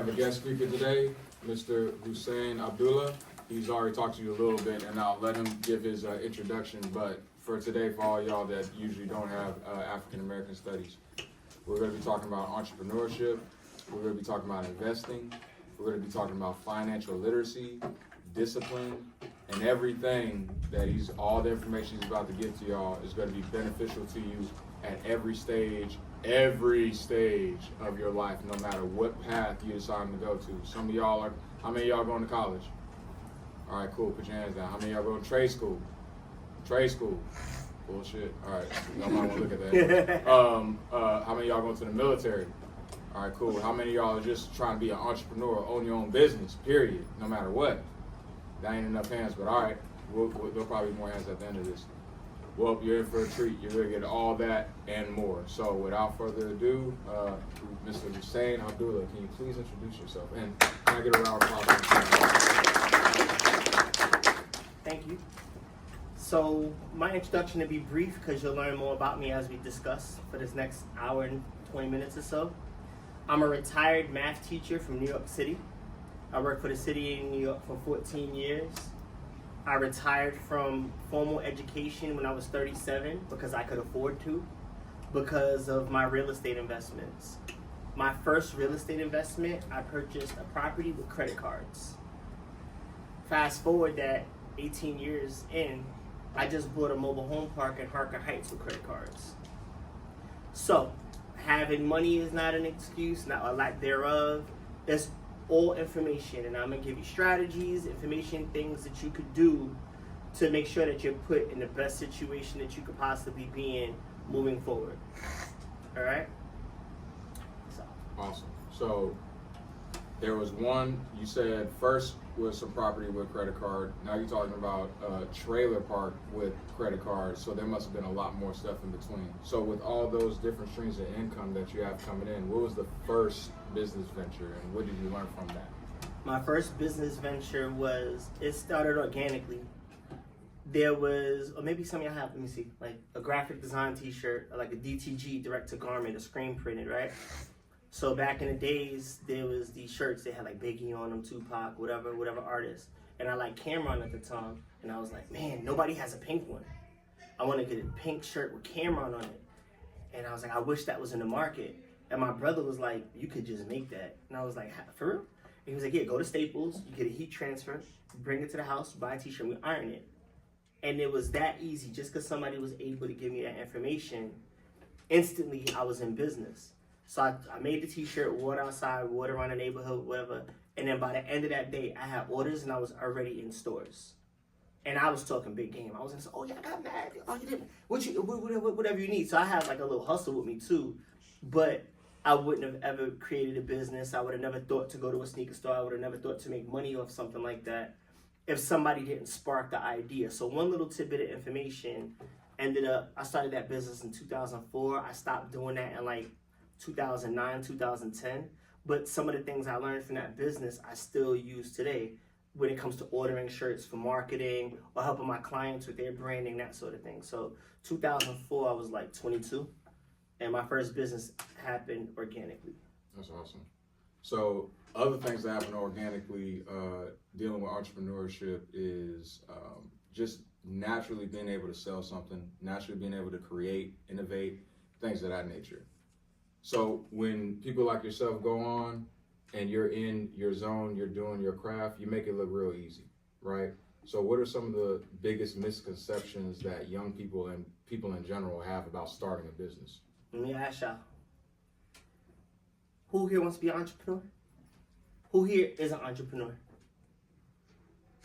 have a guest speaker today, Mr. Hussain Abdullah. He's already talked to you a little bit, and I'll let him give his introduction. But for today, for all y'all that usually don't have African American studies, we're going to be talking about entrepreneurship. We're going to be talking about investing. We're going to be talking about financial literacy, discipline, and everything that all the information he's about to give to y'all is going to be beneficial to you at every stage of your life, no matter what path you decide to go to. Some of y'all are, how many of y'all going to college? All right, cool, put your hands down. How many of y'all going to trade school? Trade school. Bullshit. All right, y'all might want to look at that. How many of y'all going to the military? All right, cool. How many of y'all are just trying to be an entrepreneur, own your own business, period, no matter what? That ain't enough hands, but all right, there'll probably be more hands at the end of this. Well, you're in for a treat. You're going to get all that and more. So without further ado, Mr. Hussain Abdullah, can you please introduce yourself? And can I get a round of applause? Thank you. So my introduction will be brief because you'll learn more about me as we discuss for this next hour and 20 minutes or so. I'm a retired math teacher from New York City. I worked for the city in New York for 14 years. I retired from formal education when I was 37 because I could afford to, because of my real estate investments. My first real estate investment, I purchased a property with credit cards. Fast forward that 18 years in, I just bought a mobile home park in Harker Heights with credit cards. So, having money is not an excuse, not a lack thereof. That's all information, and I'm gonna give you strategies, information, things that you could do to make sure that you're put in the best situation that you could possibly be in moving forward. All right? So. Awesome. So there was one, you said first was some property with credit card. Now you're talking about a trailer park with credit card. So there must have been a lot more stuff in between. So with all those different streams of income that you have coming in, what was the first business venture and what did you learn from that? My first business venture it started organically. There was, or maybe some of y'all have, let me see, like a graphic design t-shirt, like a DTG, direct to garment, a screen printed, right? So back in the days, there was these shirts, they had like Biggie on them, Tupac, whatever artist. And I liked Camron at the time. And I was like, man, nobody has a pink one. I want to get a pink shirt with Camron on it. And I was like, I wish that was in the market. And my brother was like, you could just make that. And I was like, for real? And he was like, yeah, go to Staples, you get a heat transfer, bring it to the house, buy a t-shirt, we iron it. And it was that easy. Just because somebody was able to give me that information, instantly I was in business. So I made the t-shirt, wore it outside, wore it around the neighborhood, whatever. And then by the end of that day, I had orders and I was already in stores. And I was talking big game. I was gonna say, oh yeah, I got mad. Oh, you didn't, whatever you need. So I had like a little hustle with me too. But I wouldn't have ever created a business. I would have never thought to go to a sneaker store. I would have never thought to make money off something like that if somebody didn't spark the idea. So one little tidbit of information ended up, I started that business in 2004. I stopped doing that in like 2009, 2010. But some of the things I learned from that business, I still use today when it comes to ordering shirts for marketing or helping my clients with their branding, that sort of thing. So 2004, I was like 22. And my first business happened organically. That's awesome. So other things that happen organically, dealing with entrepreneurship is just naturally being able to sell something, naturally being able to create, innovate, things of that nature. So when people like yourself go on and you're in your zone, you're doing your craft, you make it look real easy, right? So what are some of the biggest misconceptions that young people and people in general have about starting a business? Let me ask y'all, who here wants to be an entrepreneur? Who here is an entrepreneur?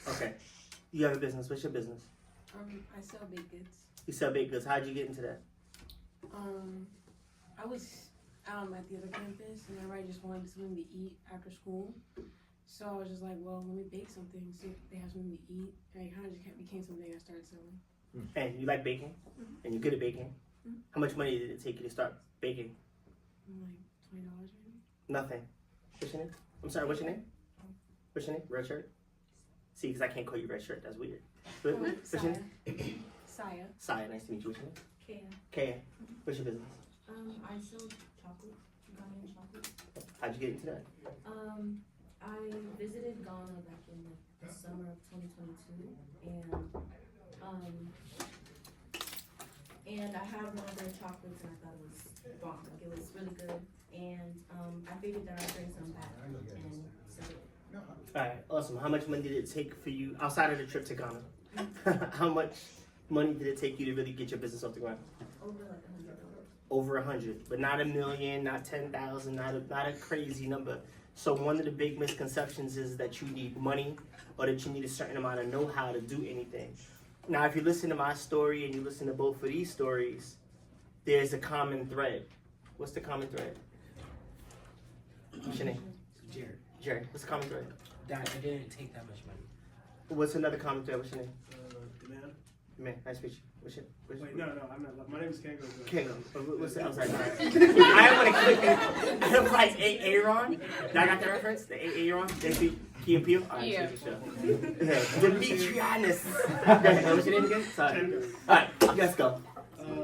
Okay, you have a business. What's your business? I sell baked goods. You sell baked goods. How'd you get into that? I was at the other campus, and everybody just wanted something to eat after school. So I was just like, well, let me bake something, see if they have something to eat. And it kind of just became something I started selling. And you like baking? Mm-hmm. And you're good at baking? Mm-hmm. How much money did it take you to start baking? Like $20 maybe. Nothing. What's your name? I'm sorry, what's your name? What's your name? Red shirt? See, because I can't call you red shirt. That's weird. What's your name? Saya. Saya, nice to meet you. What's your name? Kaya. Kaya. What's your business? I sell chocolate. Ghanaian chocolate. How'd you get into that? I visited Ghana back in the summer of 2022, and I had one of their chocolates, and I thought it was bomb. Like, it was really good, and I figured that I'd bring some back and sell it. All right, awesome. How much money did it take for you outside of the trip to Ghana? How much money did it take you to really get your business off the ground? Over like $100. Over 100, but not 1 million, not 10,000, not a crazy number. So one of the big misconceptions is that you need money or that you need a certain amount of know-how to do anything. Now, if you listen to my story and you listen to both of these stories, there's a common thread. What's the common thread? What's your name? Jared. Jerry. What's the common thread? Dad, I didn't take that much money. What's another common thread? What's your name? Demand? Man, nice to meet you. Wait, no, I'm not. My name is Kango. Kango. What's the outside guy? I want to click it. I was like Aaron. Did I got the reference? The Aaron? They speak Key and Peele? Alright, Yeah. Demetrianus. What's your name again? Sorry. Alright, let's go.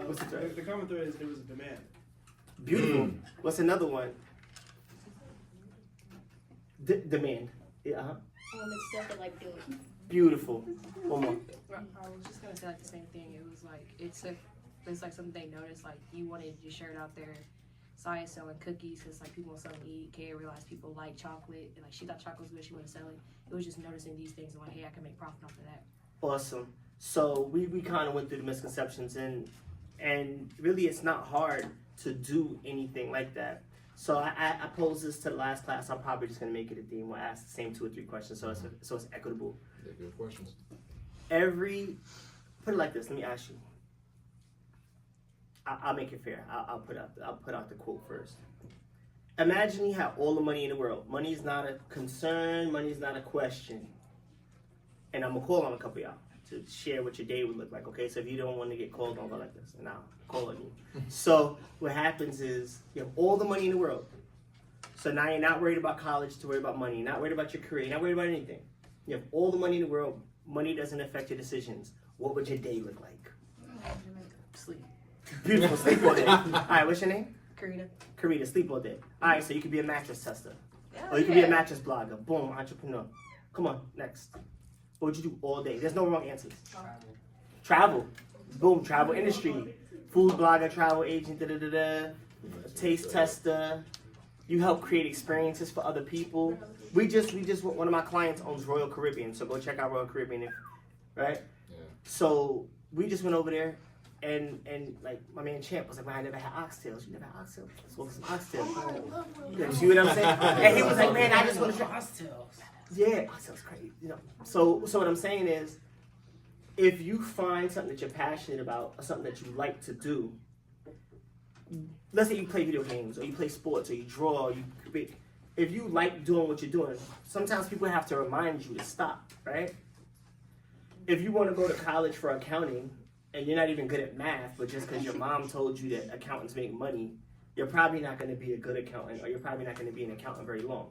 What's the thread? The common thread is there was a demand. Beautiful. What's another one? Demand. Yeah, It's stuff that like build. Beautiful. One more. I was just gonna say like the same thing. It was like it's like something they noticed. Like you wanted your shirt out there, saw you selling cookies because like people want something to eat. Kay realized people like chocolate, and like she thought chocolate was good. She wanted to sell it. It was just noticing these things and like, hey, I can make profit off of that. Awesome. So we kind of went through the misconceptions and really it's not hard to do anything like that. So I posed this to the last class. I'm probably just gonna make it a theme. We'll ask the same 2 or 3 questions so it's equitable. Yeah, good questions. Put it like this. Let me ask you. I'll make it fair. I'll put out the quote first. Imagine you have all the money in the world. Money is not a concern. Money is not a question. And I'm gonna call on a couple of y'all to share what your day would look like. Okay, so if you don't want to get called, don't go like this, and I'll call on you. So what happens is you have all the money in the world. So now you're not worried about college to worry about money. You're not worried about your career. You're not worried about anything. You have all the money in the world. Money doesn't affect your decisions. What would your day look like? Sleep. Beautiful. Sleep all day. All right, what's your name? Karina. Karita, sleep all day. All right, so you could be a mattress tester. Yeah, Or you could be a mattress blogger. Boom, entrepreneur. Come on, next. What would you do all day? There's no wrong answers. Travel. Boom, travel industry. Food blogger, travel agent, taste tester. You help create experiences for other people. We just one of my clients owns Royal Caribbean, so go check out Royal Caribbean, right? Yeah. So we just went over there, and like my man Champ was like, man, I never had oxtails. You never had oxtails? Let's go for some oxtails. You see what I'm saying? And he was like, man, I just want to try oxtails. Yeah, oxtails crazy. You know. So what I'm saying is, if you find something that you're passionate about or something that you like to do, let's say you play video games or you play sports or you draw or you create. If you like doing what you're doing, sometimes people have to remind you to stop, right? If you want to go to college for accounting and you're not even good at math, but just because your mom told you that accountants make money, you're probably not going to be a good accountant or you're probably not going to be an accountant very long.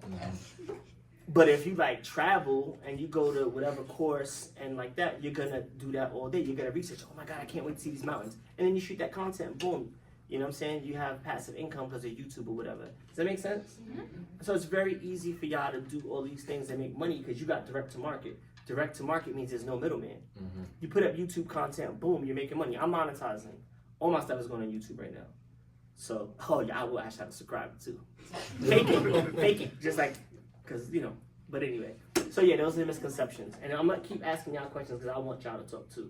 But if you like travel and you go to whatever course and like that, you're going to do that all day. You're going to research, oh my God, I can't wait to see these mountains. And then you shoot that content, boom. You know what I'm saying? You have passive income because of YouTube or whatever. Does that make sense? Mm-hmm. So it's very easy for y'all to do all these things and make money because you got direct to market. Direct to market means there's no middleman. Mm-hmm. You put up YouTube content, boom, you're making money. I'm monetizing. All my stuff is going on YouTube right now. So, oh yeah, I will actually have to subscribe too. Fake it. Just like, because, you know, but anyway. So yeah, those are the misconceptions. And I'm going to keep asking y'all questions because I want y'all to talk too.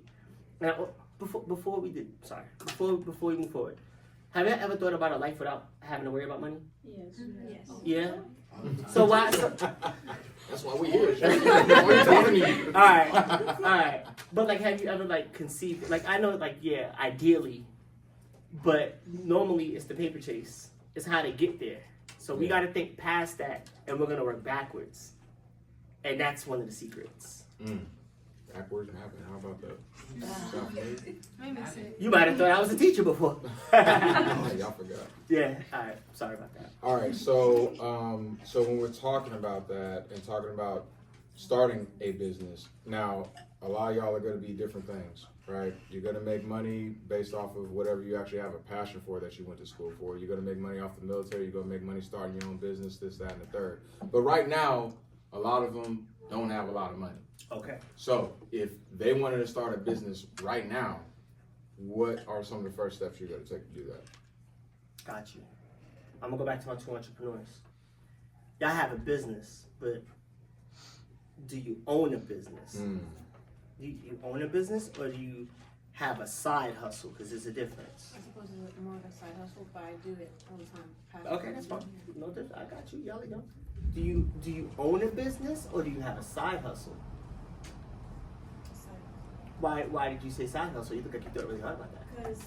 Now, before we move forward, have you ever thought about a life without having to worry about money? Yes. Yes. Yeah? So why? That's why we here. Why we talking to you? All right. But like, have you ever like conceived? Like, I know, like, yeah, ideally, but normally it's the paper chase. It's how to get there. So we got to think past that, and we're gonna work backwards, and that's one of the secrets. Backwards and happening. How about that? You might have thought I was a teacher before. Y'all forgot. Yeah. All right. Sorry about that. All right. So when we're talking about that and talking about starting a business, now a lot of y'all are going to be different things. right? You're gonna make money based off of whatever you actually have a passion for that you went to school for. You're gonna make money off the military. You're gonna make money starting your own business, this, that, and the third. But right now, a lot of them don't have a lot of money. Okay. So if they wanted to start a business right now, what are some of the first steps you're gonna take to do that? Got you. I'm gonna go back to my two entrepreneurs. Y'all have a business, but do you own a business? Do you own a business, or do you have a side hustle? Because there's a difference. I suppose it's more of a side hustle, but I do it all the time. Okay, that's fine. No difference. I got you. Y'all know. Do you own a business, or do you have a side hustle? Why did you say side hustle? You look like you thought really hard about that. Because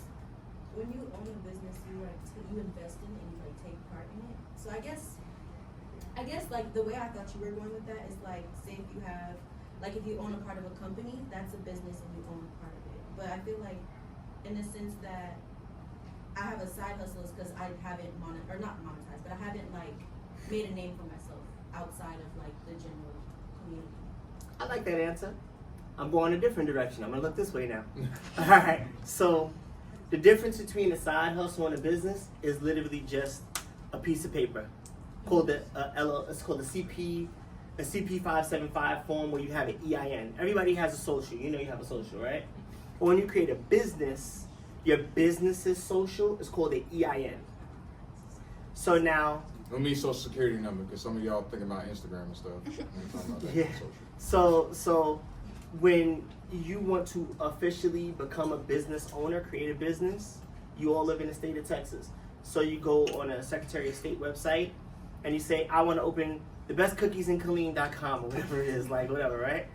when you own a business, you invest in it and you like take part in it. So I guess like the way I thought you were going with that is like, say if you have, like if you own a part of a company, that's a business and you own a part of it. But I feel like in the sense that I have a side hustle is because I haven't not monetized, but I haven't like made a name for myself outside of like the general community. I like that answer. I'm going a different direction. I'm gonna look this way now. All right. So the difference between a side hustle and a business is literally just a piece of paper called it's called a CP 575 form where you have an EIN. Everybody has a social. You know you have a social, right? But when you create a business, your business's social is called an EIN. So now. Don't mean social security number, because some of y'all thinking about Instagram and stuff. I'm talking about that Yeah. social. So when you want to officially become a business owner, create a business, you all live in the state of Texas. So you go on a Secretary of State website and you say, I want to open the best cookies in Killeen.com or whatever it is, like whatever, right?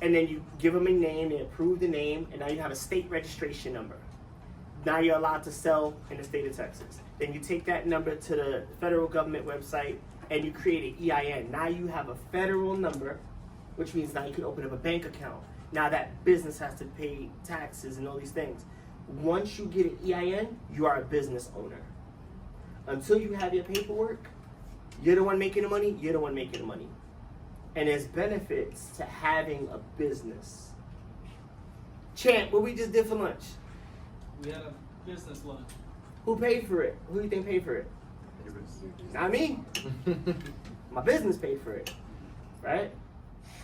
And then you give them a name, they approve the name, and now you have a state registration number. Now you're allowed to sell in the state of Texas. Then you take that number to the federal government website and you create an EIN. Now you have a federal number, which means now you can open up a bank account. Now that business has to pay taxes and all these things. Once you get an EIN, you are a business owner. Until you have your paperwork, you're the one making the money, you're the one making the money. And there's benefits to having a business. Champ, what we just did for lunch? We had a business lunch. Who paid for it? Who do you think paid for it? Not me. My business paid for it, right?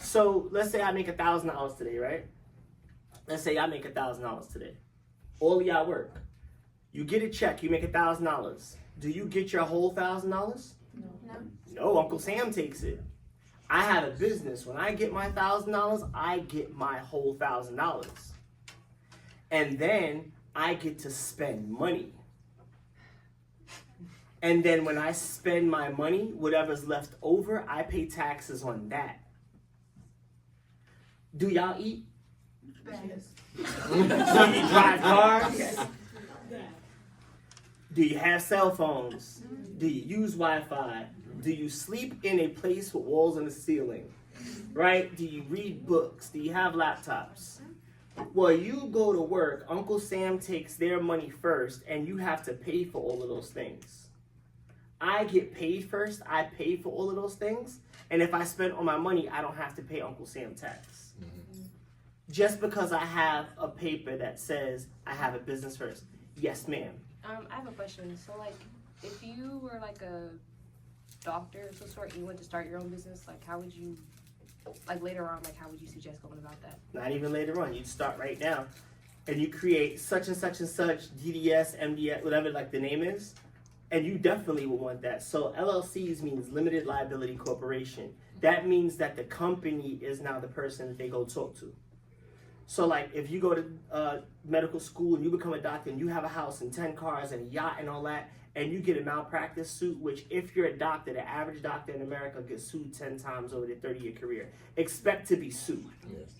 So let's say I make $1,000 today, right? Let's say I make $1,000 today. All of y'all work. You get a check, you make $1,000. Do you get your whole $1,000? No, Uncle Sam takes it. I have a business. When I get my $1,000, I get my whole $1,000. And then I get to spend money. And then when I spend my money, whatever's left over, I pay taxes on that. Do y'all eat? Yes. Do you drive cars? Do you have cell phones? Do you use Wi-Fi? Do you sleep in a place with walls in the ceiling? Right? Do you read books? Do you have laptops? Well, you go to work, Uncle Sam takes their money first, and you have to pay for all of those things. I get paid first, I pay for all of those things, and if I spend all my money, I don't have to pay Uncle Sam tax. Mm-hmm. Just because I have a paper that says I have a business first. Yes, ma'am. I have a question. So, like, if you were like a doctor of some sort and you wanted to start your own business, like, how would you, like, later on, like, how would you suggest going about that? Not even later on. You start right now, and you create such and such and such, DDS, MDS, whatever like the name is, and you definitely will want that. So LLCs means Limited Liability Corporation. That means that the company is now the person that they go talk to. So like if you go to medical school and you become a doctor and you have a house and 10 cars and a yacht and all that, and you get a malpractice suit, which if you're a doctor, the average doctor in America gets sued 10 times over their 30-year career. Expect to be sued. Yes.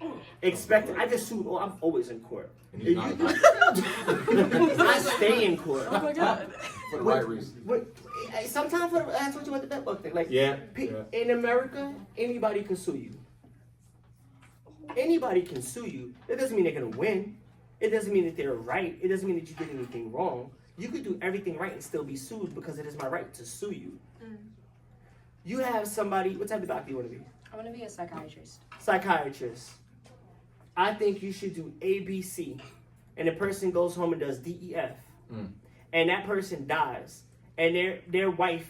I get sued. Oh, I'm always in court. And he's not I stay in court. Oh my God. for the right reason. Sometimes that's what you want the network thing. Like Yeah. in America, anybody can sue you. Anybody can sue you. It doesn't mean they're gonna win. It doesn't mean that they're right. It doesn't mean that you did anything wrong. You could do everything right and still be sued because it is my right to sue you. You have somebody. What type of doctor you want to be? I want to be a psychiatrist. Psychiatrist. I think you should do ABC, and the person goes home and does DEF, and that person dies, and their wife,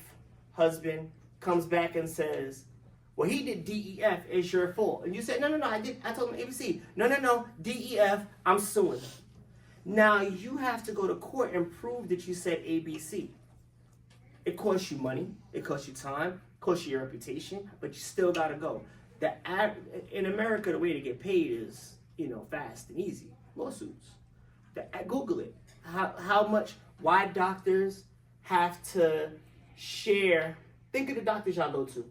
husband comes back and says, well, he did DEF, it's your fault. And you said, no, I told him ABC. No, DEF, I'm suing. Now you have to go to court and prove that you said ABC. It costs you money, it costs you time, it costs you your reputation, but you still gotta go. In America, the way to get paid is, fast and easy. Lawsuits. Google it. Why doctors have to share. Think of the doctors y'all go to.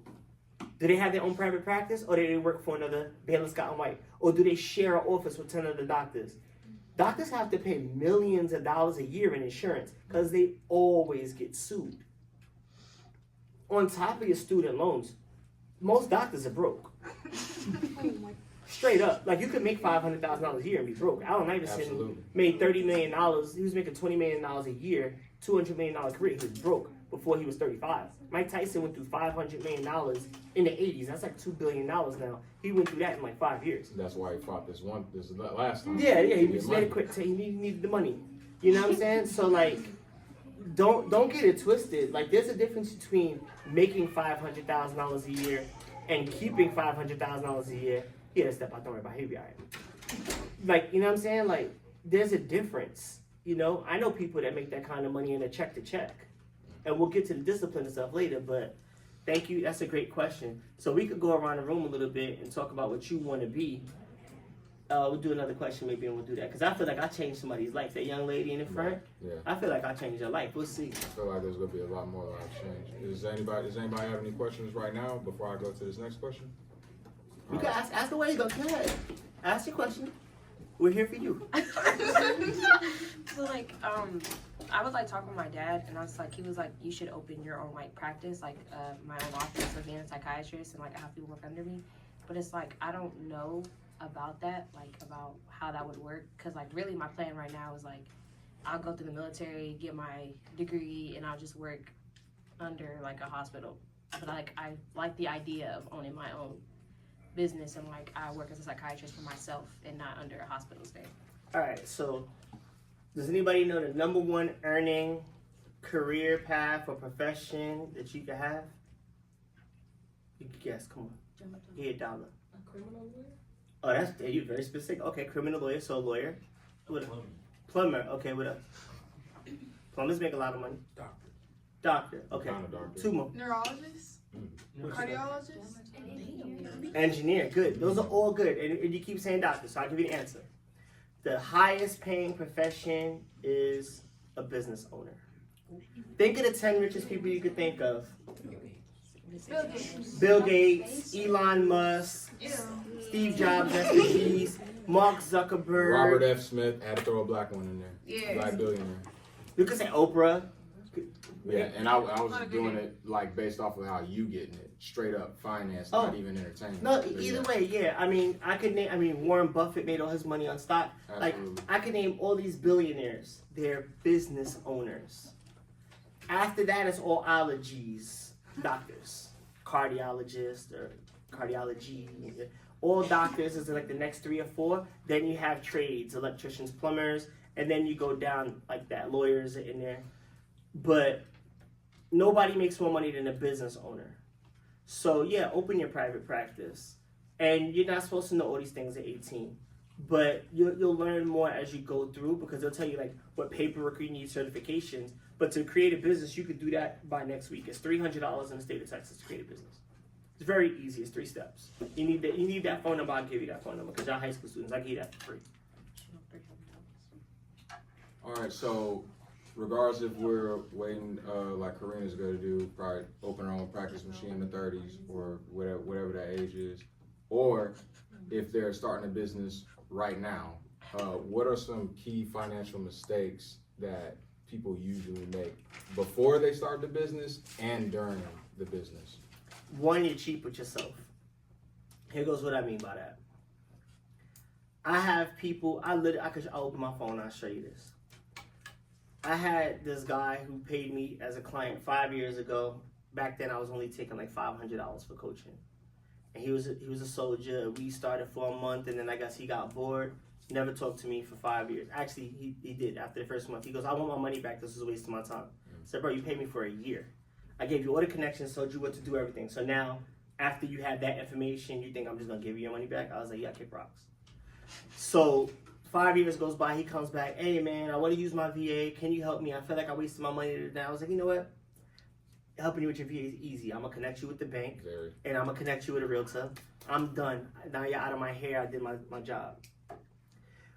Do they have their own private practice, or do they work for another Baylor Scott and White? Or do they share an office with 10 other doctors? Doctors have to pay millions of dollars a year in insurance because they always get sued. On top of your student loans, most doctors are broke. Straight up. Like, you could make $500,000 a year and be broke. Allen Iverson made $30 million. He was making $20 million a year, $200 million career. He was broke before he was 35. Mike Tyson went through $500 million in the 80s. That's like $2 billion now. He went through that in like 5 years. That's why he fought this last time. Yeah, he just made it quick. He needed the money. You know what I'm saying? So, like, don't get it twisted. Like, there's a difference between making $500,000 a year and keeping $500,000 a year. He had to step out, don't worry about it, he'll be all right. Like, you know what I'm saying? Like, there's a difference. I know people that make that kind of money in a check to check. And we'll get to the discipline and stuff later, but thank you. That's a great question. So we could go around the room a little bit and talk about what you want to be. We'll do another question maybe, and we'll do that. Because I feel like I changed somebody's life. That young lady in the front, yeah. I feel like I changed her life. We'll see. I feel like there's going to be a lot more life change. Does anybody have any questions right now before I go to this next question? You can ask away, though. Go ahead. Ask your question. We're here for you. So, like, I was, like, talking with my dad, and he was like, you should open your own, like, practice, like, my own office of being a psychiatrist and, like, have people work under me. But it's, like, I don't know about that, like, about how that would work. Because, like, really my plan right now is, like, I'll go through the military, get my degree, and I'll just work under, like, a hospital. But, like, I like the idea of owning my own business, and, like, I work as a psychiatrist for myself and not under a hospital stay. All right, so does anybody know the number one earning career path or profession that you could have? You can guess, come on. Yeah, dollar. A criminal lawyer? Oh, that's you're very specific. Okay, criminal lawyer, so lawyer. What else? Plumber. Okay, what else? Plumbers make a lot of money. Doctor. Okay. Doctor. 2 more. Neurologist? Cardiologist? Engineer. Good. Those are all good. And you keep saying doctor, so I'll give you the answer. The highest paying profession is a business owner. Think of the 10 richest people you could think of. Bill Gates, Elon Musk, Steve Jobs, SPGs, Mark Zuckerberg. Robert F. Smith. Had to throw a black one in there. Yeah. Black billionaire. You could say Oprah. Yeah, and I was doing it like based off of how you getting it, straight up finance, not even entertainment. No, But either way, yeah. I mean, I could name. I mean, Warren Buffett made all his money on stock. Absolutely. Like, I could name all these billionaires. They're business owners. After that, it's all ologies, doctors, cardiologists or cardiology. All doctors is like the next 3 or 4. Then you have trades, electricians, plumbers, and then you go down like that. Lawyers are in there, but nobody makes more money than a business owner. So yeah, open your private practice. And you're not supposed to know all these things at 18. But you'll learn more as you go through, because they'll tell you like what paperwork you need, certifications. But to create a business, you could do that by next week. It's $300 in the state of Texas to create a business. It's very easy. It's 3 steps. You need that phone number. I'll give you that phone number because y'all high school students. I give you that for free. All right, so regardless if we're waiting, like Karina's going to do, probably open her own practice when she's in the 30s or whatever that age is, or if they're starting a business right now, what are some key financial mistakes that people usually make before they start the business and during the business? 1, you're cheap with yourself. Here goes what I mean by that. I have people, I'll open my phone and I'll show you this. I had this guy who paid me as a client 5 years ago. Back then I was only taking like $500 for coaching. and he was a soldier. We started for a month, and then I guess he got bored. Never talked to me for 5 years. Actually, he did after the first month. He goes, "I want my money back. This is a waste of my time." I said, "Bro, you paid me for a year. I gave you all the connections, told you what to do, everything. So now, after you have that information, you think I'm just gonna give you your money back?" I was like, "Yeah, kick rocks." So 5 years goes by. He comes back. "Hey man, I want to use my VA. Can you help me? I feel like I wasted my money today." I was like, "You know what? Helping you with your VA is easy. I'm gonna connect you with the bank, and I'm gonna connect you with a realtor. I'm done. Now you're out of my hair. I did my job."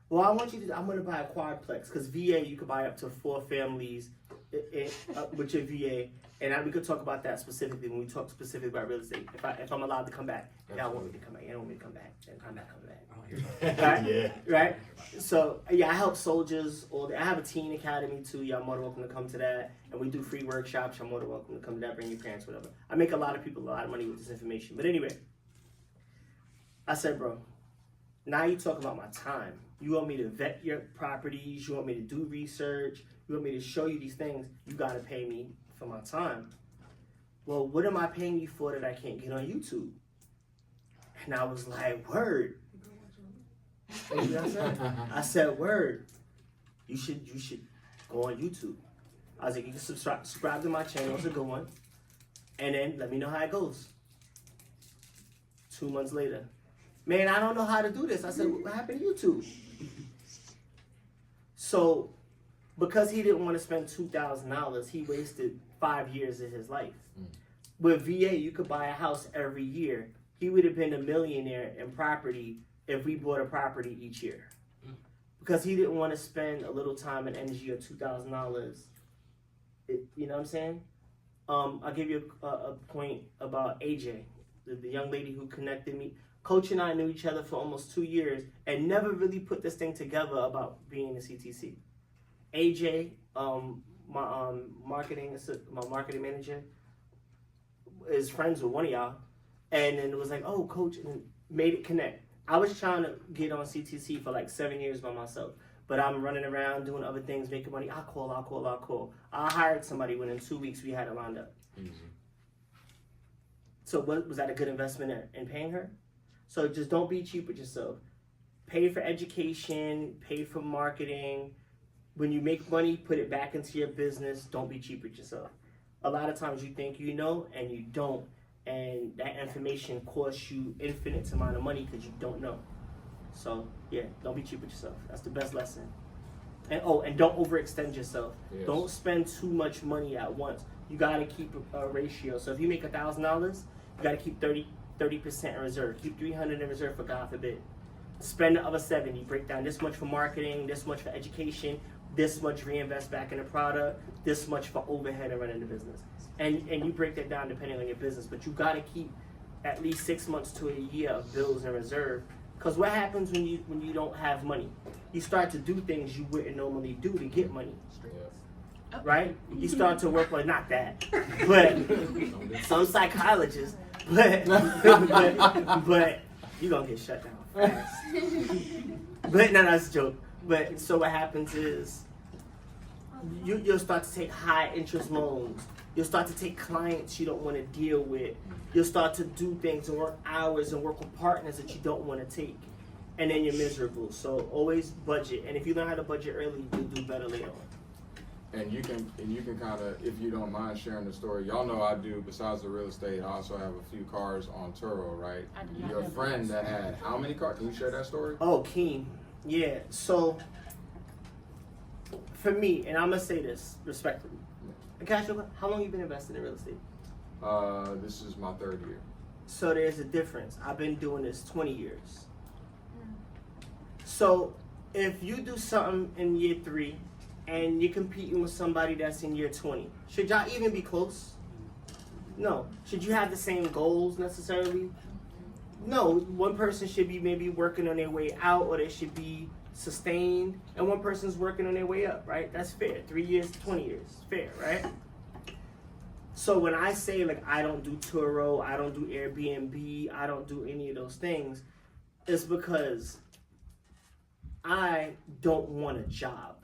"Well, I'm gonna buy a quadplex, because VA, you could buy up to 4 families with your VA. And we could talk about that specifically when we talk specifically about real estate. If I'm allowed to come back. And I want me to come back. I don't want me to come back. Then come back. Right? Yeah. Right? So, yeah, I help soldiers all day. I have a teen academy, too. Y'all more than welcome to come to that. And we do free workshops. You're more than welcome to come to that. Bring your parents, whatever. I make a lot of people a lot of money with this information. But anyway, I said, "Bro, now you talk about my time. You want me to vet your properties. You want me to do research. You want me to show you these things. You got to pay me for my time. Well, what am I paying you for that I can't get on YouTube?" And I was like, "Word." You know what I'm saying? I said, "Word. You should go on YouTube." I was like, "You can subscribe to my channel. It's a good one. And then let me know how it goes." 2 months later, "Man, I don't know how to do this." I said, "What happened to YouTube?" So, because he didn't want to spend $2,000, he wasted 5 years of his life. With VA, you could buy a house every year. He would have been a millionaire in property if we bought a property each year. Because he didn't want to spend a little time and energy of $2,000. You know what I'm saying? I'll give you a point about AJ, the young lady who connected me. Coach and I knew each other for almost 2 years and never really put this thing together about being a CTC. AJ, my marketing manager, is friends with one of y'all, and then it was like, "Oh, Coach," and made it connect. I was trying to get on CTC for like 7 years by myself, but I'm running around doing other things, making money. I'll call. I hired somebody within 2 weeks. We had it lined up. So was that a good investment in paying her? So just don't be cheap with yourself. Pay for education, pay for marketing. When you make money, put it back into your business. Don't be cheap with yourself. A lot of times you think you know and you don't. And that information costs you infinite amount of money because you don't know. So yeah, don't be cheap with yourself. That's the best lesson. And don't overextend yourself. Yes. Don't spend too much money at once. You gotta keep a ratio. So if you make $1,000, you gotta keep 30% in reserve. Keep $300 in reserve for God forbid. Spend the other 70. Break down this much for marketing, this much for education, this much reinvest back in the product, this much for overhead and running the business. And you break that down depending on your business. But you gotta keep at least 6 months to a year of bills in reserve. Because what happens when you don't have money? You start to do things you wouldn't normally do to get money. Right? You start to work on, not that, but some psychologists, but you're gonna get shut down fast. But no, that's a joke. But so what happens is you'll start to take high interest loans. You'll start to take clients you don't want to deal with. You'll start to do things and work hours and work with partners that you don't want to take. And then you're miserable. So always budget. And if you learn how to budget early, you'll do better later on. And you can kind of, if you don't mind sharing the story, y'all know I do, besides the real estate, I also have a few cars on Turo, right? I do not Your know friend that had how many cars? Can you share that story? Oh, Keen. Yeah. So for me, and I'm going to say this respectfully. Casual, how long you been investing in real estate? This is my 3rd year. So there's a difference. I've been doing this 20 years. So if you do something in year 3 and you're competing with somebody that's in year 20, should y'all even be close? No. Should you have the same goals necessarily? No. One person should be maybe working on their way out, or they should be sustained, and one person's working on their way up, right? That's fair. 3 years, 20 years. Fair, right? So when I say, like, I don't do Turo, I don't do AirBNB, I don't do any of those things, it's because I don't want a job.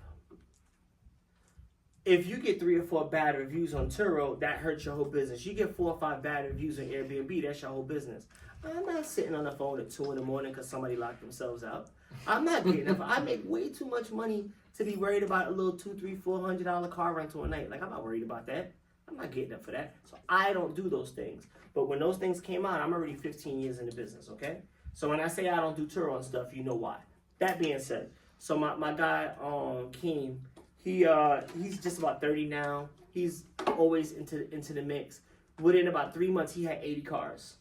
If you get 3 or 4 bad reviews on Turo, that hurts your whole business. You get 4 or 5 bad reviews on Airbnb, that's your whole business. I'm not sitting on the phone at 2 in the morning because somebody locked themselves out. I'm not getting up. I make way too much money to be worried about a little $200, $300, $400 car rental a night. Like, I'm not worried about that. I'm not getting up for that. So I don't do those things. But when those things came out, I'm already 15 years in the business, okay? So when I say I don't do Turo and stuff, you know why. That being said, so my guy, Keem, he's just about 30 now. He's always into the mix. Within about 3 months, he had 80 cars.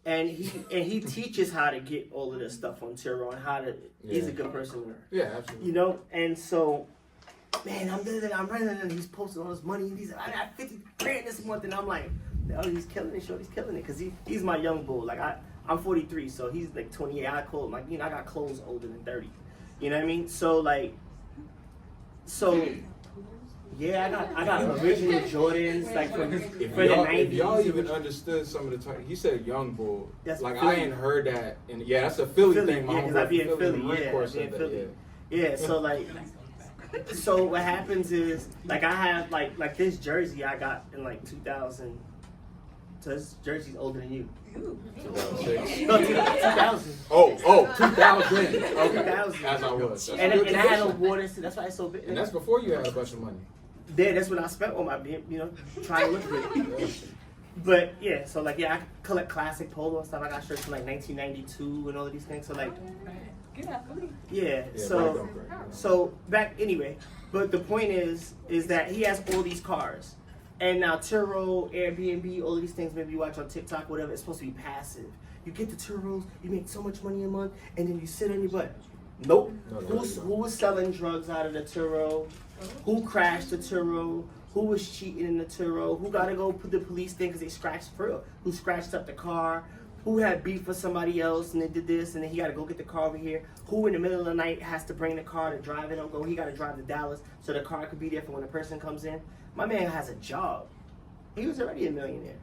And he teaches how to get all of this stuff on Turo and how to. He's a good person to learn. Yeah, absolutely. You know, and so, man, I'm running, and he's posting all this money. And he's like, I got 50 grand this month, and I'm like, oh, he's killing it, he's killing it, because he's my young bull. Like I'm 43, so he's like 28. I call him like, you know, I got clothes older than 30. You know what I mean? So yeah, I got original Jordans like from the 90s. If y'all even understood some of the time, he said young bull. That's like Philly. I ain't heard that, and yeah, that's a Philly thing. Yeah, because I be in Philly. Yeah. So like, so what happens is like I have like this jersey I got in like 2000. So this jersey's older than you. 2006. No, 2000. Oh, 2000. Okay. 2000. As I was. And I had no water, so that's why it's so big. And that's before you had a bunch of money. That's what I spent on my, you know, trying to look good. But yeah, so like I collect classic polo and stuff. I got shirts from like 1992 and all of these things. So like, yeah. So back anyway. But the point is that he has all these cars, and now Turo, AirBNB, all of these things. Maybe you watch on TikTok, whatever. It's supposed to be passive. You get the Turos, you make so much money a month, and then you sit on your butt. Nope. Who was selling drugs out of the Turo? Who crashed the Turo? Who was cheating in the Turo? Who got to go put the police thing because they scratched for real? Who scratched up the car? Who had beef with somebody else and they did this and then he got to go get the car over here? Who in the middle of the night has to bring the car to drive it? He got to drive to Dallas so the car could be there for when the person comes in. My man has a job. He was already a millionaire.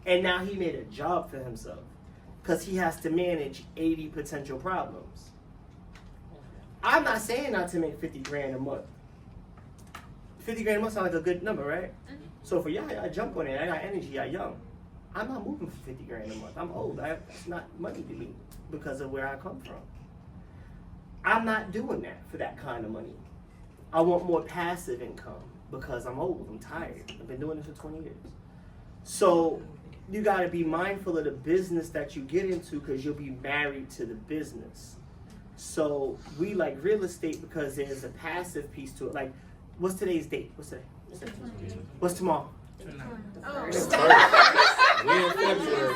And now he made a job for himself because he has to manage 80 potential problems. I'm not saying not to make 50 grand a month. 50 grand a month sounds like a good number, right? So for y'all, I jump on it. I got energy. I'm young. I'm not moving for 50 grand a month. I'm old. That's not money to me because of where I come from. I'm not doing that for that kind of money. I want more passive income because I'm old. I'm tired. I've been doing this for 20 years. So you got to be mindful of the business that you get into because you'll be married to the business. So we like real estate because there's a passive piece to it. Like, what's today's date? What's today? What's tomorrow? We in February.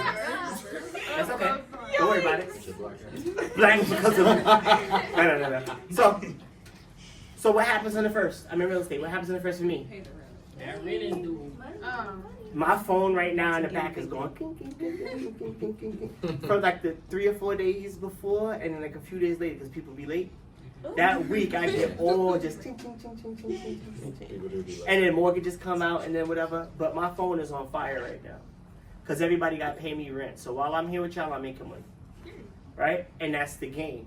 That's okay. Don't worry about it. Black because of No. So what happens on the first? I'm in real estate. What happens on the first for me? My phone right now in the back is going from like the 3 or 4 days before, and then like a few days later because people be late. That week I get all just ting, ting, ting, ting, ting, ting, ting, ting. And then mortgages come out and then whatever. But my phone is on fire right now because everybody got to pay me rent. So while I'm here with y'all, I'm making money, right? And that's the game.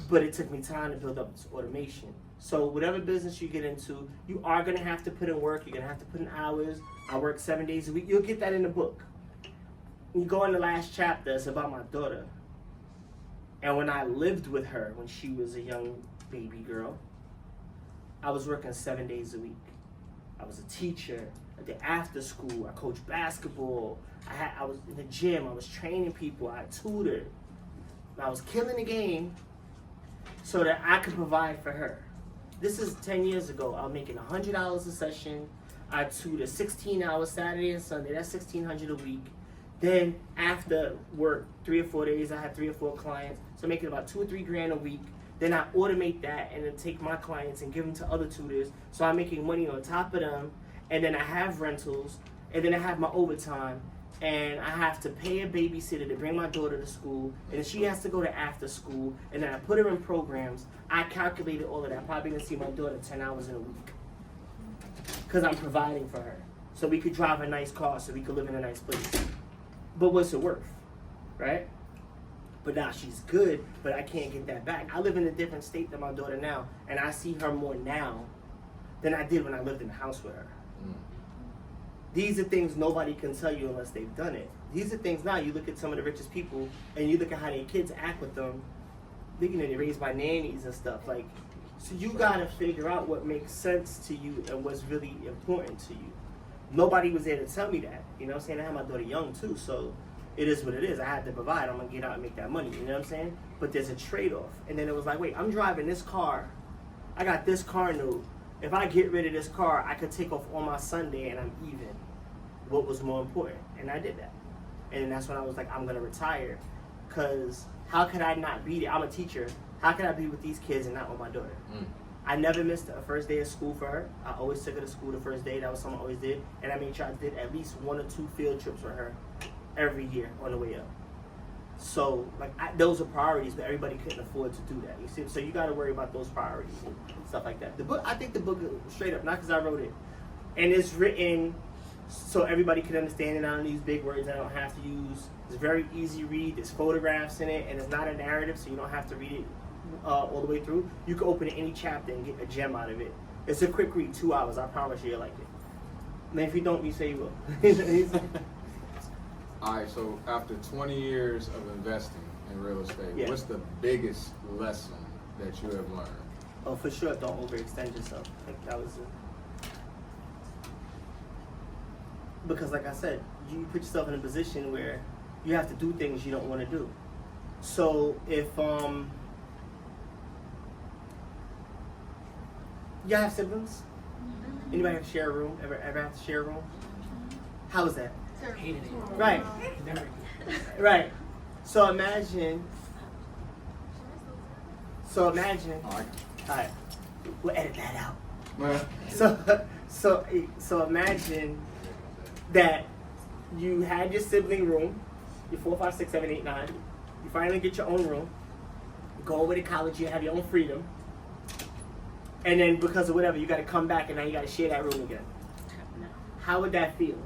But it took me time to build up this automation. So whatever business you get into, you are going to have to put in work. You're going to have to put in hours. I work 7 days a week. You'll get that in the book. You go in the last chapter, it's about my daughter. And when I lived with her, when she was a young baby girl, I was working 7 days a week. I was a teacher. I did after school. I coached basketball. I was in the gym. I was training people. I tutored. I was killing the game so that I could provide for her. This is 10 years ago. I was making $100 a session. I tutored 16 hours Saturday and Sunday. That's $1,600 a week. Then after work, 3 or 4 days, I had 3 or 4 clients. So making about 2 or 3 grand a week. Then I automate that and then take my clients and give them to other tutors. So I'm making money on top of them. And then I have rentals. And then I have my overtime. And I have to pay a babysitter to bring my daughter to school. And then she has to go to after school. And then I put her in programs. I calculated all of that. Probably gonna see my daughter 10 hours in a week. Because I'm providing for her. So we could drive a nice car, so we could live in a nice place. But what's it worth, right? But now she's good, but I can't get that back. I live in a different state than my daughter now, and I see her more now than I did when I lived in the house with her. these are things nobody can tell you unless they've done it. These are things now, you look at some of the richest people and you look at how their kids act with them. They're raised by nannies and stuff. Like, so you gotta figure out what makes sense to you and what's really important to you. Nobody was there to tell me that. You know what I'm saying? I had my daughter young too, so it is what it is. I had to provide. I'm gonna get out and make that money. You know what I'm saying? But there's a trade-off. And then it was like, wait, I'm driving this car. I got this car new. If I get rid of this car, I could take off on my Sunday and I'm even. What was more important? And I did that. And then that's when I was like, I'm gonna retire. Cause how could I not be there? I'm a teacher. How could I be with these kids and not with my daughter? I never missed a first day of school for her. I always took her to school the first day. That was something I always did. And I made sure I did at least 1 or 2 field trips for her every year on the way up. So, like, those are priorities, but everybody couldn't afford to do that. You see, so you got to worry about those priorities and stuff like that. The book, I think the book, straight up, not because I wrote it, and it's written so everybody can understand it. I don't use big words I don't have to use. It's very easy read. There's photographs in it, and it's not a narrative, so you don't have to read it all the way through. You can open any chapter and get a gem out of it. It's a quick read, 2 hours. I promise you'll like it. And if you don't, you say you will. All right, so after 20 years of investing in real estate, Yeah. what's the biggest lesson that you have learned? Oh, for sure, don't overextend yourself. Like, that was it. Because like I said, you put yourself in a position where you have to do things you don't want to do. So if y'all have siblings? Anybody have to share a room? Ever have to share a room? How was that? Hated it. Right. Never. Right. So imagine. All right. Alright. We'll edit that out. Well, So imagine that you had your sibling room, your 4, 5, 6, 7, 8, 9. You finally get your own room. You go away to college, you have your own freedom. And then because of whatever, you got to come back and now you got to share that room again. How would that feel?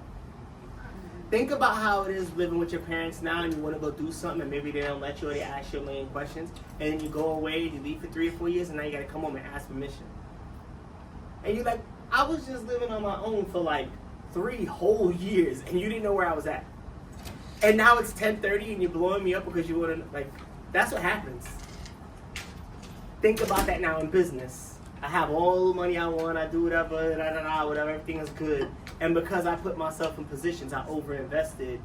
Think about how it is living with your parents now and you want to go do something and maybe they don't let you or they ask you a million questions. And then you go away, you leave for 3 or 4 years and now you got to come home and ask permission. And you're like, I was just living on my own for like 3 whole years and you didn't know where I was at. And now it's 10:30 and you're blowing me up because you want to, like, that's what happens. Think about that now in business. I have all the money I want, I do whatever, whatever, everything is good. And because I put myself in positions, I overinvested.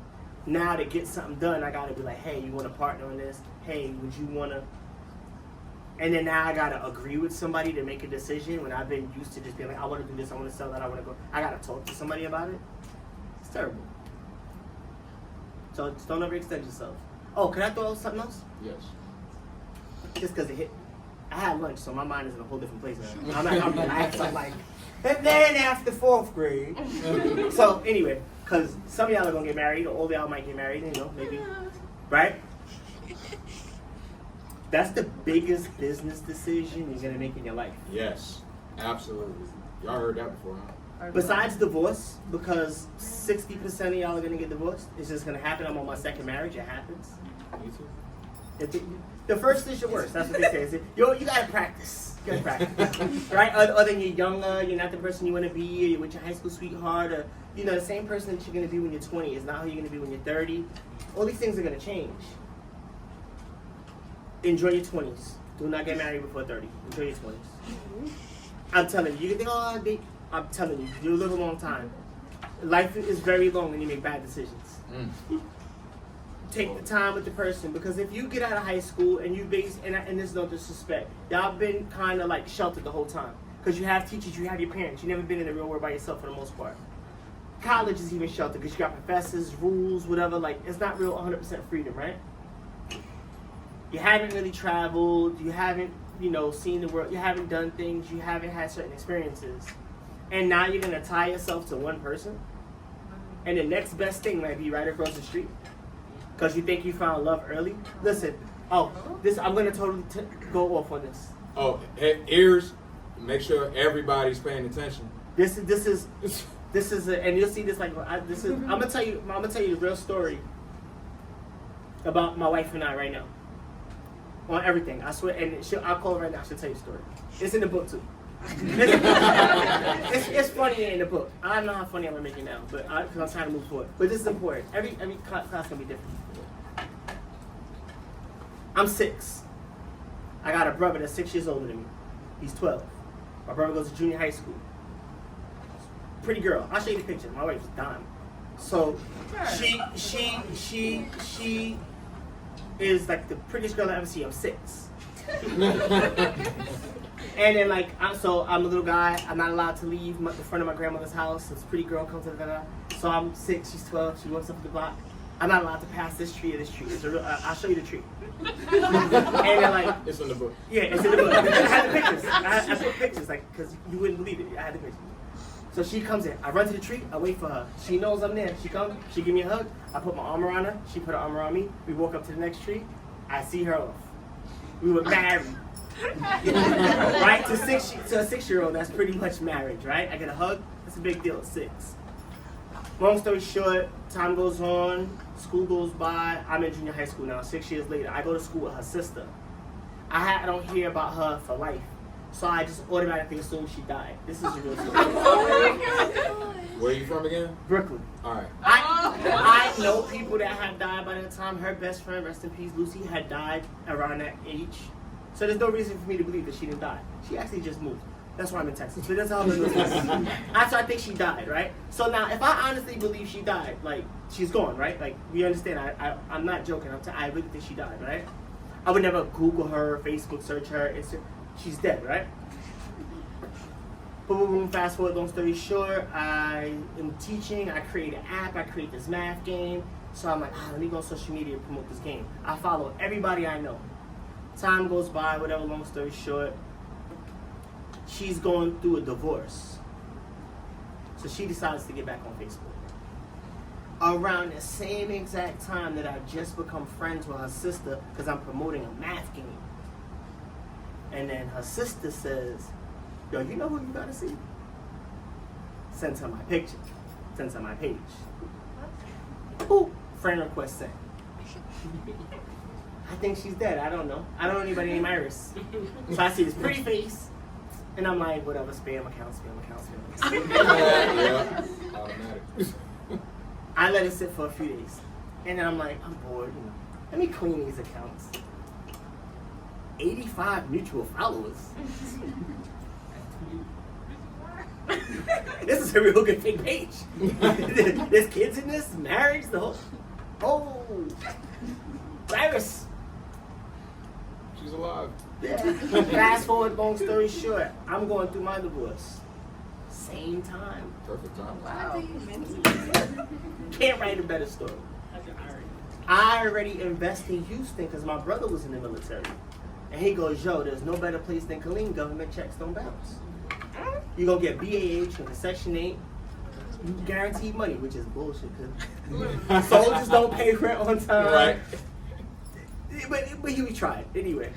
Now to get something done, I gotta be like, hey, you wanna partner on this? Hey, would you wanna? And then now I gotta agree with somebody to make a decision when I've been used to just being like, I wanna do this, I wanna sell that, I wanna go. I gotta talk to somebody about it. It's terrible. So just don't overextend yourself. Oh, can I throw out something else? yes. Just because it hit me. I had lunch, so my mind is in a whole different place now. I'm like, and then after 4th grade. So anyway, because some of y'all are going to get married, or all of y'all might get married, you know, maybe. Right? That's the biggest business decision you're going to make in your life. Yes, absolutely. Y'all heard that before, huh? Besides divorce, because 60% of y'all are going to get divorced. It's just going to happen. I'm on my 2nd marriage. It happens. Me too. The first is your worst. That's what they say. Is it, you gotta practice. You gotta practice, right? Other than you're younger, you're not the person you want to be. Or you're with your high school sweetheart, or the same person that you're gonna be when you're 20 is not who you're gonna be when you're 30. All these things are gonna change. Enjoy your 20s. Do not get married before 30. Enjoy your 20s. I'm telling you. You can think, oh, I'm telling you, you'll live a long time. Life is very long when you make bad decisions. Take the time with the person, because if you get out of high school and and there's no disrespect, y'all been kind of like sheltered the whole time because you have teachers, you have your parents, you never been in the real world by yourself for the most part. College is even sheltered because you got professors, rules, whatever. Like, it's not real 100% freedom, right? You haven't really traveled, you haven't seen the world, you haven't done things, you haven't had certain experiences, and now you're gonna tie yourself to one person, and the next best thing might be right across the street. Because you think you found love early? Listen, I'm going to totally go off on this. Oh, ears, make sure everybody's paying attention. This is, and you'll see this I'm gonna tell you the real story about my wife and I right now. On everything, I swear, and I'll call her right now. She'll tell you the story. It's in the book too. It's funny in the book. I don't know how funny I'm gonna make it now, but because I'm trying to move forward. But this is important. Every class can be different. I'm 6. I got a brother that's 6 years older than me. He's 12. My brother goes to junior high school. Pretty girl. I'll show you the picture. My wife's dying. So she is like the prettiest girl I ever see. I'm 6. And then like I'm a little guy. I'm not allowed to leave the front of my grandmother's house. This pretty girl comes to the so I'm 6. She's 12. She walks up the block. I'm not allowed to pass this tree or this tree. I'll show you the tree. And then like It's in the book. yeah, it's in the book. I had the pictures. I put pictures like because you wouldn't believe it. I had the pictures. So she comes in. I run to the tree. I wait for her. She knows I'm there. She comes. She give me a hug. I put my arm around her. She put her arm around me. We walk up to the next tree. I see her off. We were married. Right? To a 6-year-old, that's pretty much marriage, right? I get a hug. That's a big deal at 6. Long story short, time goes on. School goes by. I'm in junior high school now. 6 years later, I go to school with her sister. I don't hear about her for life. So I just automatically assume she died. This is a real story. Where are you from again? Brooklyn. All right. I know people that have died by that time. Her best friend, rest in peace, Lucy, had died around that age. So there's no reason for me to believe that she didn't die. She actually just moved. That's why I'm in Texas. But that's how I'm in Texas. That's why I think she died, right? So now, if I honestly believe she died, like, she's gone, right? Like, we understand. I'm not joking. I really think she died, right? I would never Google her, Facebook search her. She's dead, right? Boom, boom, boom. Fast forward, long story short, I am teaching. I create an app. I create this math game. So I'm like, let me go on social media and promote this game. I follow everybody I know. Time goes by, whatever, long story short. She's going through a divorce. So she decides to get back on Facebook. Around the same exact time that I just become friends with her sister because I'm promoting a math game. And then her sister says, yo, you know who you gotta see? Sends her my picture. Sends her my page. Boop. Friend request sent. I think she's dead. I don't know. I don't know anybody named Iris. So I see this pretty face. And I'm like, whatever, spam account. Yeah. Automatic. I let it sit for a few days. And then I'm like, I'm bored, Let me clean these accounts. 85 mutual followers. This is a real good fake page. There's kids in this, marriage, the whole. Oh, Iris. She's alive. Yeah. Fast forward, long story short, I'm going through my divorce. Same time. Perfect time. Wow. Can't write a better story. I already invest in Houston because my brother was in the military. And he goes, yo, there's no better place than Killeen. Government checks don't bounce. You're going to get BAH and Section 8. Guaranteed money, which is bullshit. Cause soldiers don't pay rent on time. Right. But we tried. Anyway,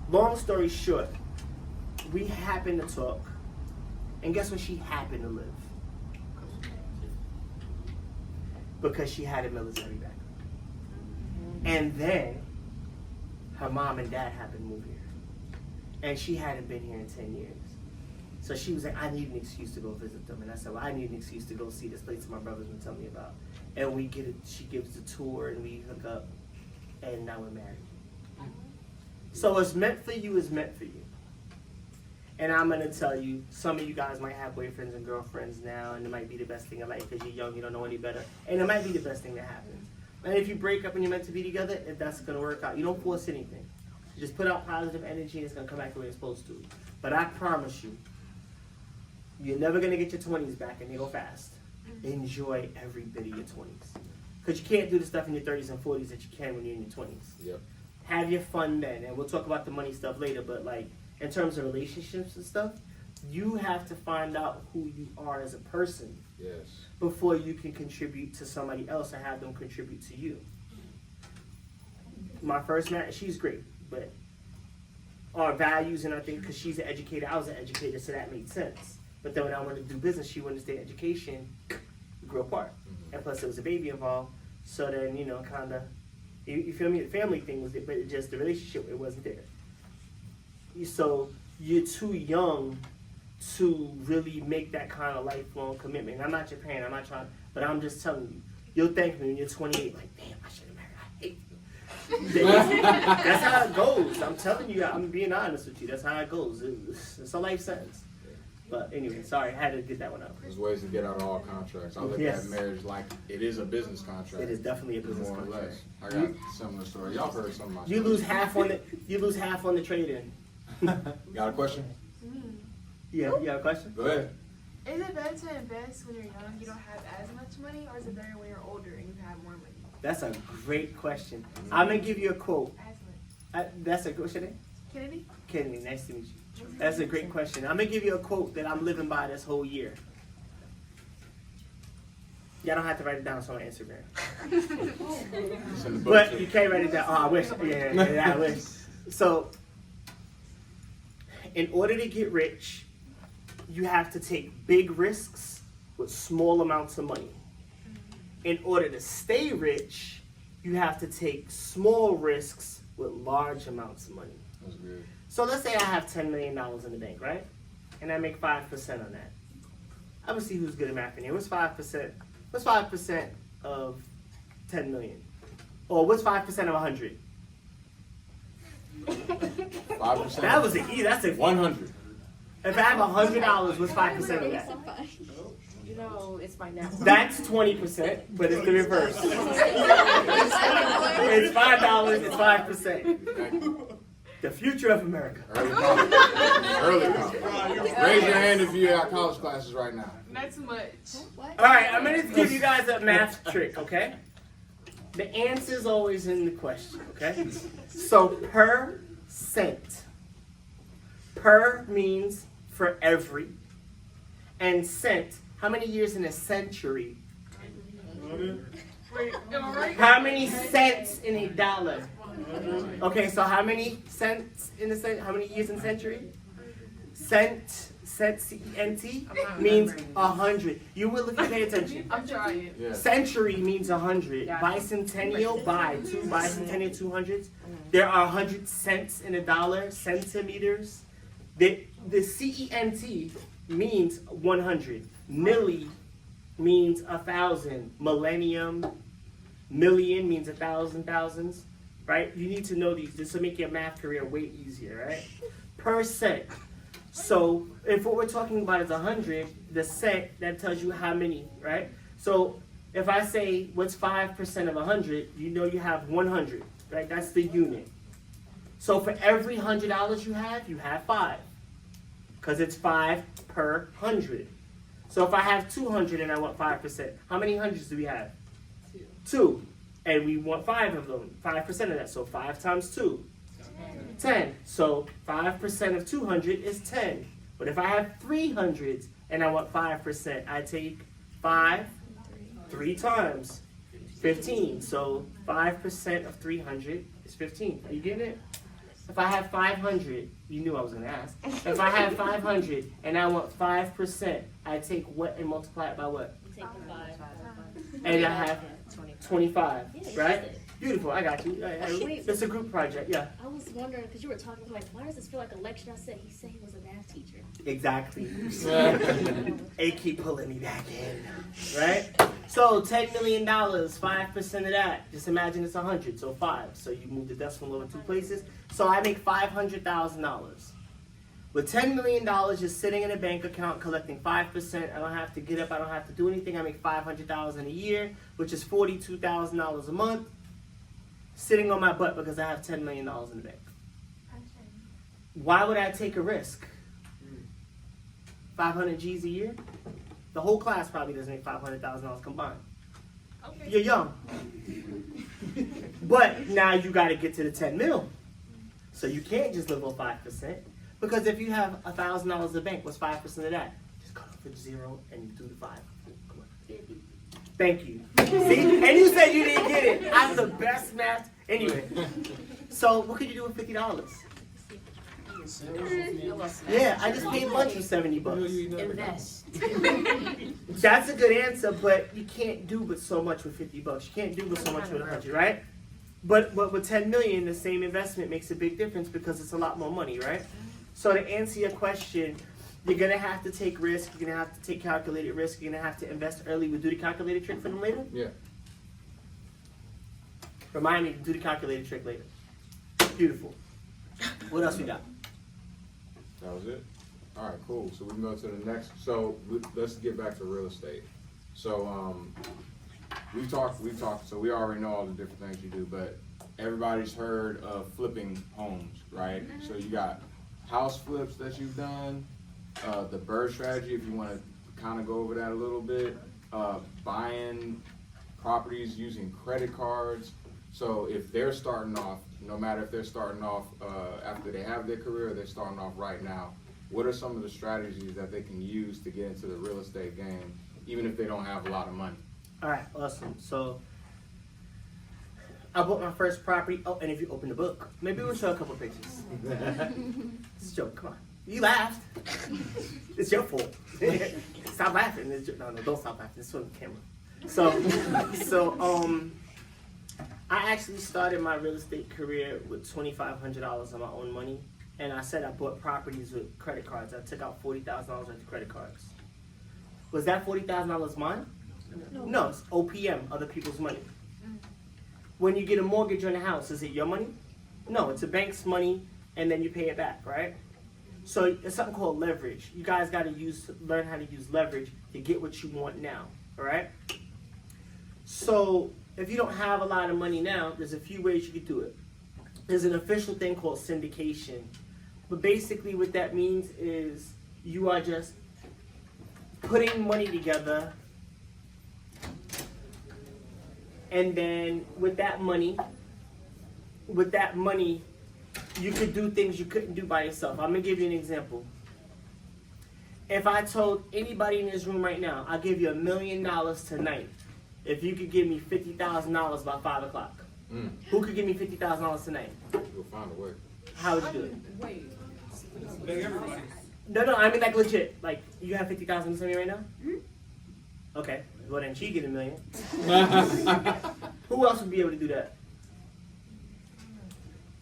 long story short, we happened to talk. And guess where she happened to live? Because she had a military background. And then her mom and dad happened to move here. And she hadn't been here in 10 years. So she was like, I need an excuse to go visit them. And I said, well, I need an excuse to go see this place that my brother's been telling me about. And she gives the tour and we hook up. And now we're married. So what's meant for you is meant for you. And I'm going to tell you, some of you guys might have boyfriends and girlfriends now, and it might be the best thing in life because you're young, you don't know any better. And it might be the best thing that happens. And if you break up and you're meant to be together, that's going to work out. You don't force anything. You just put out positive energy and it's going to come back the way it's supposed to. But I promise you, you're never going to get your 20s back and they go fast. Enjoy every bit of your 20s. Because you can't do the stuff in your 30s and 40s that you can when you're in your 20s. Yep. Have your fun then. And we'll talk about the money stuff later, but like, in terms of relationships and stuff, you have to find out who you are as a person Yes. before you can contribute to somebody else or have them contribute to you. My first marriage, she's great, but our values and our things, because she's an educator, I was an educator, so that made sense. But then when I wanted to do business, she wanted to stay in education, we grew apart. And plus there was a baby involved, so then, kind of, you feel me, the family thing was there, but it just, the relationship, it wasn't there. So you're too young to really make that kind of lifelong commitment. I'm not your parent, I'm not trying, but I'm just telling you, you'll thank me when you're 28, like, damn, I should have married, I hate you. That's how it goes. I'm telling you, I'm being honest with you, that's how it goes. It's a life sentence. But anyway, sorry, I had to get that one out. There's ways to get out of all contracts. I look Yes. at marriage like it is a business contract. It is definitely a business more or contract. less. I got a similar story. Y'all heard some of my You stories. lose half on the trade-in. Got a question? Yeah, you got a question? Go ahead. Is it better to invest when you're young, you don't have as much money, or is it better when you're older and you have more money? That's a great question. I'm gonna give you a quote. As much. That's a what's your name? Kennedy? Kennedy, nice to meet you. That's a great question. I'm gonna give you a quote that I'm living by this whole year. Y'all don't have to write it down, it's on Instagram. It's in the book, But too. you can't write it down. Oh, I wish. Yeah, I wish. So, in order to get rich, you have to take big risks with small amounts of money. In order to stay rich, you have to take small risks with large amounts of money. That's good. So let's say I have $10 million in the bank, right? And I make 5% on that. I'm gonna see who's good at math in here. What's 5%? What's 5% of 10 million? Or what's 5% of 100? 5%. That was an easy. That's a 100. If I have $100, what's 5% of that? You know, it's my now. That's 20%, but it's the reverse. It's $5. It's 5%. The future of America. Early college. Early college. Raise your hand if you have college classes right now. Not too much. All right, I'm gonna give you guys a math trick, okay? The answer's always in the question, okay? So percent. Per means for every, and cent. How many years in a century? Wait, am I right? How many cents in a dollar? Okay, so how many cents in a cent? How many years in a century? Cent, C-E-N-T means 100. You will if you pay attention. I'm trying. Yeah. Century means 100. Bicentennial, two bicentennial 200s. There are 100 cents in a dollar, centimeters. The C-E-N-T means 100. Milli means 1,000. Millennium, million means 1,000 thousands. Right? You need to know these. This will make your math career way easier, right? Percent. So if what we're talking about is 100, the cent, that tells you how many, right? So if I say, what's 5% of 100, you know you have 100, right? That's the unit. So for every $100 you have 5. Because it's 5 per 100. So if I have 200 and I want 5%, how many hundreds do we have? 2. And we want 5 of them, 5% of that. So 5 times 2. 10. So 5% of 200 is 10. But if I have 300s and I want 5%, I take 5 3 times 15. So 5% of 300 is 15. Are you getting it? If I have 500, you knew I was going to ask. If I have 500 and I want 5%, I take what and multiply it by what? Take the 5. And I have 25, Yeah, right? you did. Beautiful, I got you. Wait. It's a group project, yeah. I was wondering, because you were talking, like, why does this feel like a lecture? I said, he said he was a math teacher. Exactly. They keep pulling me back in, right? So $10 million, 5% of that. Just imagine it's 100, so 5. So you move the decimal over 2 places. So I make $500,000. With $10 million just sitting in a bank account collecting 5%, I don't have to get up, I don't have to do anything. I make $500,000 a year, which is $42,000 a month, sitting on my butt because I have $10 million in the bank. Why would I take a risk? 500 G's a year? The whole class probably doesn't make $500,000 combined. Okay. You're young. But now you got to get to the 10 mil. So you can't just live on 5%. Because if you have $1,000 in the bank, what's 5% of that? Just cut off the 0 and do the 5. Come on. Thank you. See? And you said you didn't get it. I'm the best math. Anyway. So what could you do with $50? Yeah, I just paid lunch for $70. Invest. That's a good answer, but you can't do but so much with $50. You can't do but so much with 100, right? But with 10 million, the same investment makes a big difference because it's a lot more money, right? So to answer your question, you're gonna have to take risk. You're gonna have to take calculated risk. You're gonna have to invest early. We'll do the calculated trick for them later. Yeah. Remind me to do the calculated trick later. Beautiful. What else we got? That was it? All right, cool. So we can go to the next. So let's get back to real estate. So we've talked, so we already know all the different things you do, but everybody's heard of flipping homes, right? So you got house flips that you've done, the bird strategy, if you want to kind of go over that a little bit, buying properties using credit cards. So if they're starting off, no matter if they're starting off after they have their career or they're starting off right now, what are some of the strategies that they can use to get into the real estate game, even if they don't have a lot of money? All right, awesome. So I bought my first property. Oh, and if you open the book, maybe we'll show a couple pictures. It's a joke. Come on. You laughed. It's your fault. Stop laughing. No, don't stop laughing. It's on the camera. So, I actually started my real estate career with $2,500 of my own money, and I said I bought properties with credit cards. I took out $40,000 worth of credit cards. Was that $40,000 mine? No, it's OPM, other people's money. When you get a mortgage on a house, is it your money? No, it's a bank's money, and then you pay it back, right? So it's something called leverage. You guys got to learn how to use leverage to get what you want now, all right? So if you don't have a lot of money now, there's a few ways you could do it. There's an official thing called syndication. But basically what that means is you are just putting money together, and then with that money, you could do things you couldn't do by yourself. I'm gonna give you an example. If I told anybody in this room right now, I'll give you $1 million tonight, if you could give me $50,000 by 5 o'clock. Who could give me $50,000 tonight? We'll find a way. How would you do it? Wait. Beg everybody. No, I mean like legit. Like, you have $50,000 to send me right now? Okay, well then she get $1 million. Who else would be able to do that?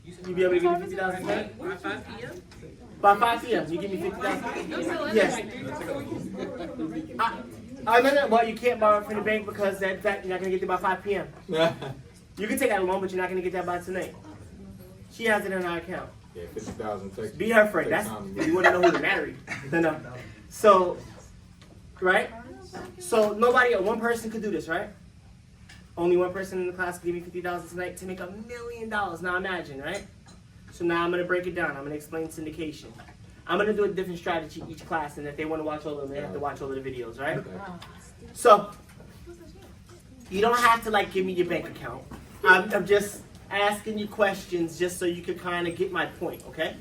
You be able to give me $50,000 tonight? By 5 p.m.? By 5 p.m. you give me $50,000? Yes. No, well, you can't borrow from the bank because that you're not gonna get it by 5 p.m. You can take out a loan, but you're not gonna get that by tonight. She has it in her account. Yeah, 50,000 takes. Be her friend. That's you want to know who to marry. No. So, right? So one person could do this, right? Only one person in the class could give me $50,000 tonight to make $1 million. Now imagine, right? So now I'm gonna break it down. I'm gonna explain syndication. I'm gonna do a different strategy each class, and if they want to watch all of them, they have to watch all of the videos, right? So you don't have to like give me your bank account. I'm just asking you questions just so you can kind of get my point, okay?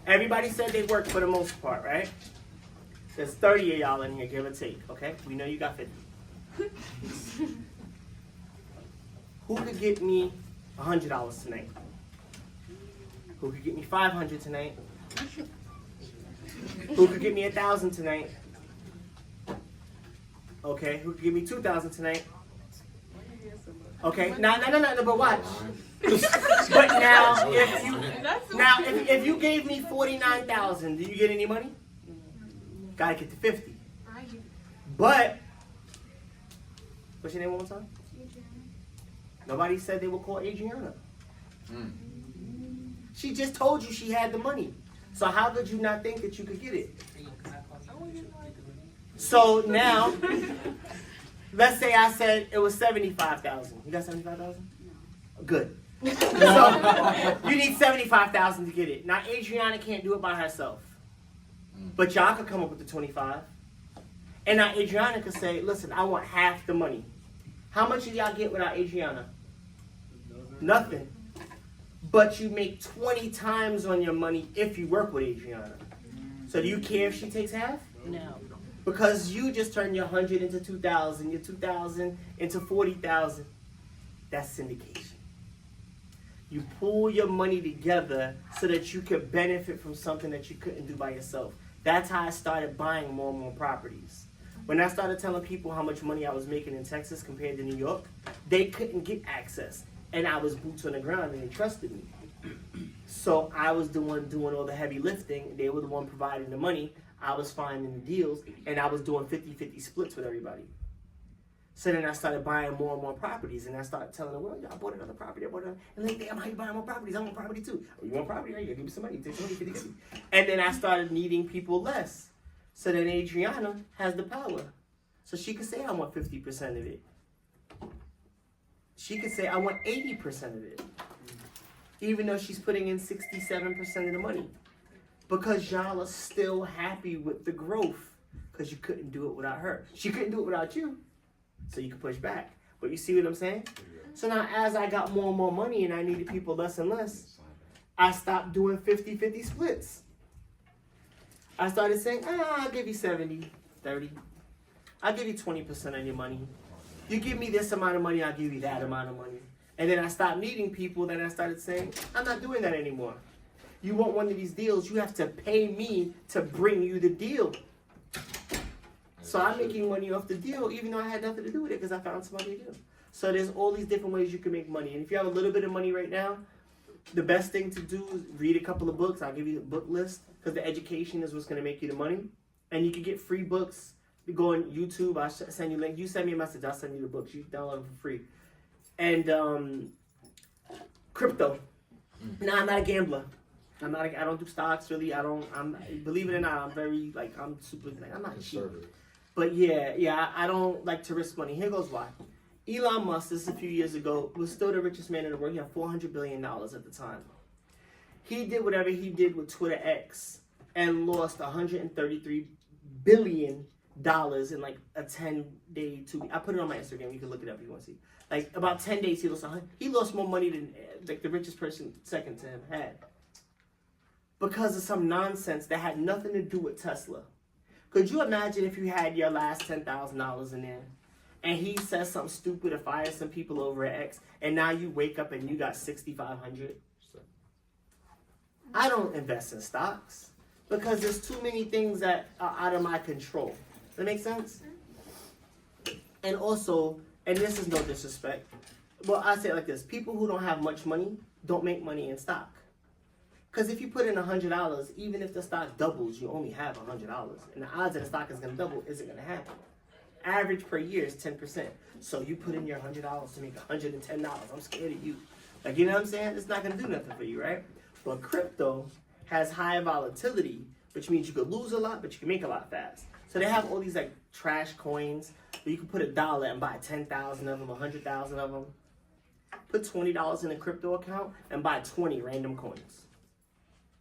Everybody said they work for the most part, right? There's 30 of y'all in here, give or take, okay? We know you got 50. Who could get me $100 tonight? Who could get me $500 tonight? Who could get me $1,000 tonight? Okay, who could give me $2,000 tonight? Okay, no, but watch. But now, if you gave me $49,000, do you get any money? Gotta get to 50. But what's your name one more time? Nobody said they would call Adriana. She just told you she had the money. So how could you not think that you could get it? So now, let's say I said it was 75,000. You got 75,000? Good. So you need 75,000 to get it. Now Adriana can't do it by herself, but y'all could come up with the 25. And now Adriana could say, "Listen, I want half the money." How much did y'all get without Adriana? Nothing. But you make 20 times on your money if you work with Adriana. So do you care if she takes half? No. Because you just turn your 100 into 2,000, your 2,000 into 40,000. That's syndication. You pool your money together so that you could benefit from something that you couldn't do by yourself. That's how I started buying more and more properties. When I started telling people how much money I was making in Texas compared to New York, they couldn't get access. And I was boots on the ground and they trusted me. So I was doing all the heavy lifting. They were the one providing the money. I was finding the deals, and I was doing 50-50 splits with everybody. So then I started buying more and more properties, and I started telling them, well, I bought another property, I bought another. And like, damn, how you buying more properties? I want property too. Oh, you want property? Right, you gotta give me some money. Take some money, 50-50. And then I started needing people less. So then Adriana has the power. So she could say, I want 50% of it. She could say, I want 80% of it. Even though she's putting in 67% of the money. Because y'all are still happy with the growth. Because you couldn't do it without her. She couldn't do it without you. So you can push back. But you see what I'm saying? So now as I got more and more money and I needed people less and less, I stopped doing 50-50 splits. I started saying, I'll give you 70, 30. I'll give you 20% of your money. You give me this amount of money, I'll give you that amount of money. And then I stopped needing people, then I started saying, I'm not doing that anymore. You want one of these deals, you have to pay me to bring you the deal. So I'm making money off the deal, even though I had nothing to do with it, because I found somebody to do. So there's all these different ways you can make money. And if you have a little bit of money right now, the best thing to do is read a couple of books. I'll give you the book list, because the education is what's going to make you the money. And you can get free books. You go on YouTube, I'll send you a link. You send me a message, I'll send you the books. You download them for free. And crypto. Now, I'm not a gambler. I don't do stocks, really. Believe it or not, I'm super, I'm not cheap. But yeah, I don't like to risk money. Here goes why. Elon Musk, this is a few years ago, was still the richest man in the world. He had $400 billion at the time. He did whatever he did with Twitter X and lost $133 billion in like a 10-day, 2 week. I put it on my Instagram. You can look it up if you want to see. Like about 10 days, he lost more money than like the richest person second to him had. Because of some nonsense that had nothing to do with Tesla. Could you imagine if you had your last $10,000 in there and he says something stupid to fire some people over at X and now you wake up and you got $6,500? I don't invest in stocks because there's too many things that are out of my control. Does that make sense? And also, and this is no disrespect, well, I say it like this. People who don't have much money don't make money in stock. Because if you put in $100, even if the stock doubles, you only have $100. And the odds that the stock is going to double isn't going to happen. Average per year is 10%. So you put in your $100 to make $110. I'm scared of you. Like, you know what I'm saying? It's not going to do nothing for you, right? But crypto has high volatility, which means you could lose a lot, but you can make a lot fast. So they have all these like trash coins where you can put $1 and buy 10,000 of them, 100,000 of them. Put $20 in a crypto account and buy 20 random coins.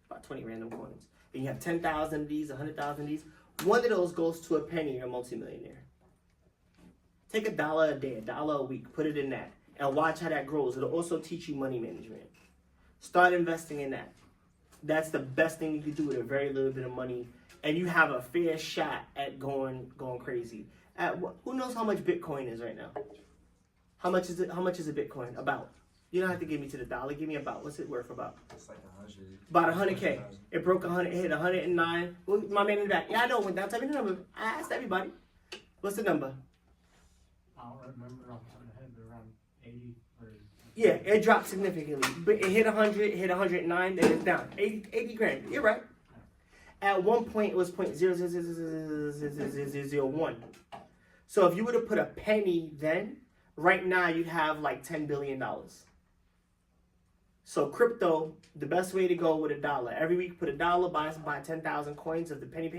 About 20 random coins. And you have 10,000 of these, 100,000 of these. One of those goes to a penny, you're a multimillionaire. Take $1 a day, $1 a week, put it in that, and watch how that grows. It'll also teach you money management. Start investing in that. That's the best thing you can do with a very little bit of money, and you have a fair shot at going crazy. Who knows how much Bitcoin is right now? How much is it? How much is a Bitcoin? About. You don't have to give me to the dollar. Give me about. What's it worth about? It's like 100. About 100K. It broke 100. It hit 109. Well, my man in the back. Yeah, I know. It went down. Tell me the number. I asked everybody. What's the number? I don't remember off the top of my head, but around 80 or... Yeah, it dropped significantly. But it hit 100, it hit 109, then it's down. 80 grand. You're right. At one point, it was 0.0000001. So if you would have put a penny then, right now you'd have like $10 billion. So crypto, the best way to go with $1. Every week, put $1, buy 10,000 coins of the penny.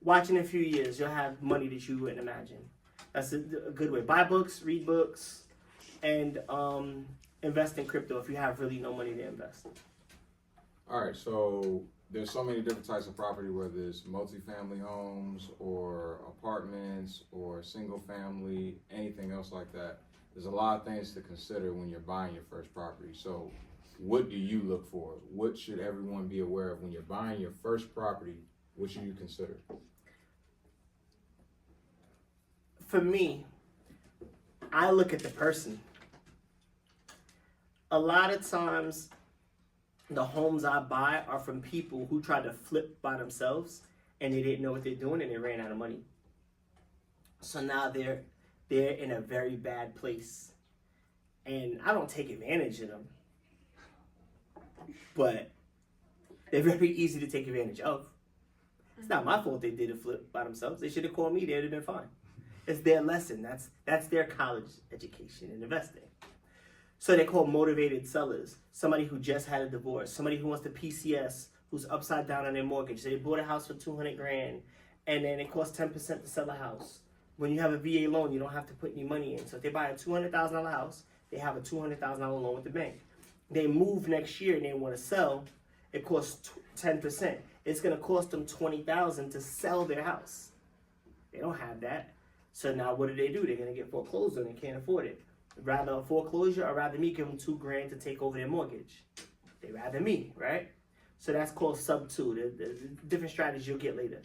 Watch in a few years, you'll have money that you wouldn't imagine. That's a good way. Buy books, read books, and invest in crypto if you have really no money to invest. All right, so there's so many different types of property, whether it's multifamily homes or apartments or single family, anything else like that. There's a lot of things to consider when you're buying your first property. So what do you look for? What should everyone be aware of when you're buying your first property? What should you consider? For me, I look at the person. A lot of times, the homes I buy are from people who tried to flip by themselves and they didn't know what they're doing and they ran out of money. So now they're in a very bad place. And I don't take advantage of them. but they're very easy to take advantage of. It's not my fault they did a flip by themselves. They should have called me. They'd have been fine. It's their lesson. That's their college education in investing. So they're called motivated sellers. Somebody who just had a divorce. Somebody who wants to PCS, who's upside down on their mortgage. So they bought a house for $200,000, and then it costs 10% to sell a house. When you have a VA loan, you don't have to put any money in. So if they buy a $200,000 house, they have a $200,000 loan with the bank. They move next year and they want to sell. It costs 10%. It's going to cost them $20,000 to sell their house. They don't have that. So now what do? They're going to get foreclosed on. They can't afford it. Rather a foreclosure or rather me give them $2,000 to take over their mortgage. They rather me, right? So that's called sub two. The different strategies you'll get later.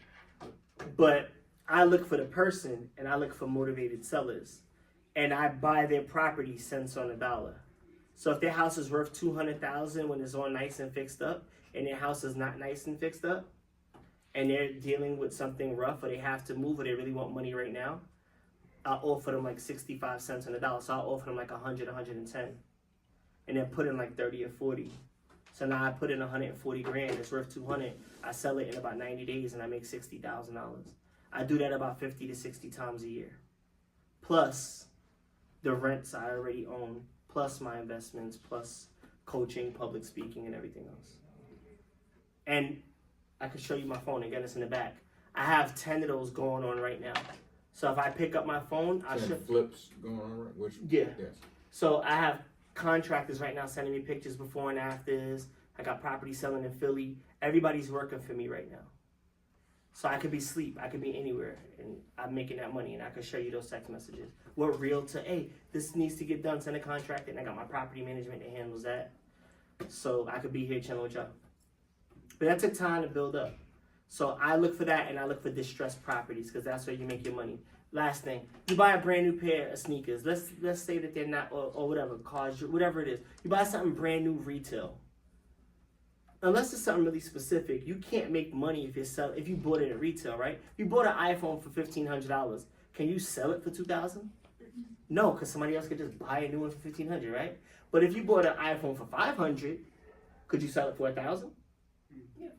But I look for the person and I look for motivated sellers. And I buy their property cents on the dollar. So if their house is worth $200,000 when it's all nice and fixed up, and their house is not nice and fixed up, and they're dealing with something rough, or they have to move, or they really want money right now, I'll offer them like 65 cents on the dollar. So I'll offer them like 100, 110, and then put in like 30 or 40. So now I put in 140 grand. It's worth 200. I sell it in about 90 days, and I make $60,000. I do that about 50 to 60 times a year, plus the rents I already own, plus my investments, plus coaching, public speaking, and everything else. And I could show you my phone. Again, it's in the back. I have 10 of those going on right now. So if I pick up my phone, I should flips going on, right? Which, yeah. Yes. So I have contractors right now sending me pictures before and afters. I got property selling in Philly. Everybody's working for me right now. So I could be asleep. I could be anywhere, and I'm making that money, and I could show you those text messages. We're real to, hey, this needs to get done. Send a contract, and I got my property management that handles that. So I could be here chilling with y'all. But that took time to build up. So I look for that, and I look for distressed properties because that's where you make your money. Last thing, you buy a brand new pair of sneakers. Let's say that they're not, or whatever, cars, whatever it is. You buy something brand new retail. Unless it's something really specific, you can't make money if you bought it at retail, right? If you bought an iPhone for $1,500, can you sell it for $2,000? No, because somebody else could just buy a new one for $1,500, right? But if you bought an iPhone for $500, could you sell it for $1,000? Yeah.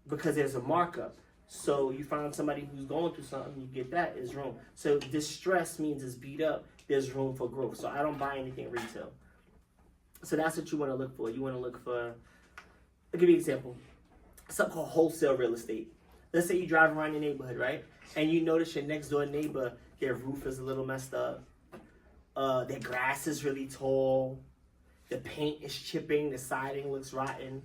Because there's a markup. So you find somebody who's going through something, you get that, is room. So distress means it's beat up, there's room for growth. So I don't buy anything retail. So that's what you want to look for. You want to look for, I'll give you an example. Something called wholesale real estate. Let's say you drive around your neighborhood, right? And you notice your next door neighbor, their roof is a little messed up. Their grass is really tall. The paint is chipping. The siding looks rotten.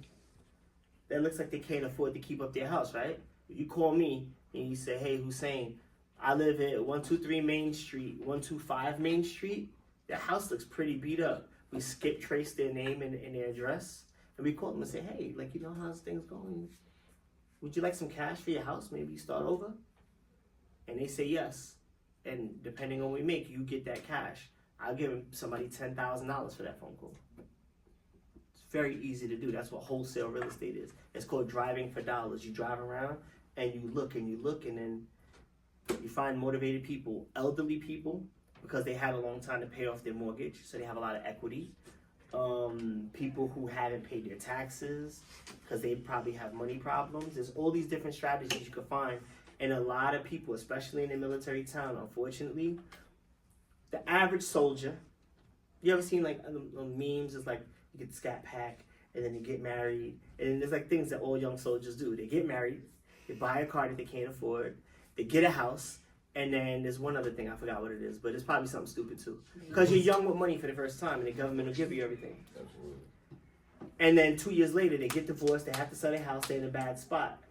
That looks like they can't afford to keep up their house, right? You call me and you say, hey, Hussain, I live at 123 Main Street, 125 Main Street. Their house looks pretty beat up. We skip trace their name and their address. And we call them and say, hey, like, you know how's things going? Would you like some cash for your house? Maybe you start over? And they say yes. And depending on what we make, you get that cash. I'll give somebody $10,000 for that phone call. It's very easy to do. That's what wholesale real estate is. It's called driving for dollars. You drive around and you look, and then you find motivated people, elderly people, because they had a long time to pay off their mortgage, so they have a lot of equity. People who haven't paid their taxes because they probably have money problems. There's all these different strategies you can find. And a lot of people, especially in the military town, unfortunately, the average soldier, you ever seen like memes? It's like you get the scat pack and then you get married. And there's like things that all young soldiers do. They get married, they buy a car that they can't afford, they get a house, and then there's one other thing, I forgot what it is, but it's probably something stupid too. Because you're young with money for the first time and the government will give you everything. Absolutely. And then 2 years later, they get divorced, they have to sell their house, they're in a bad spot.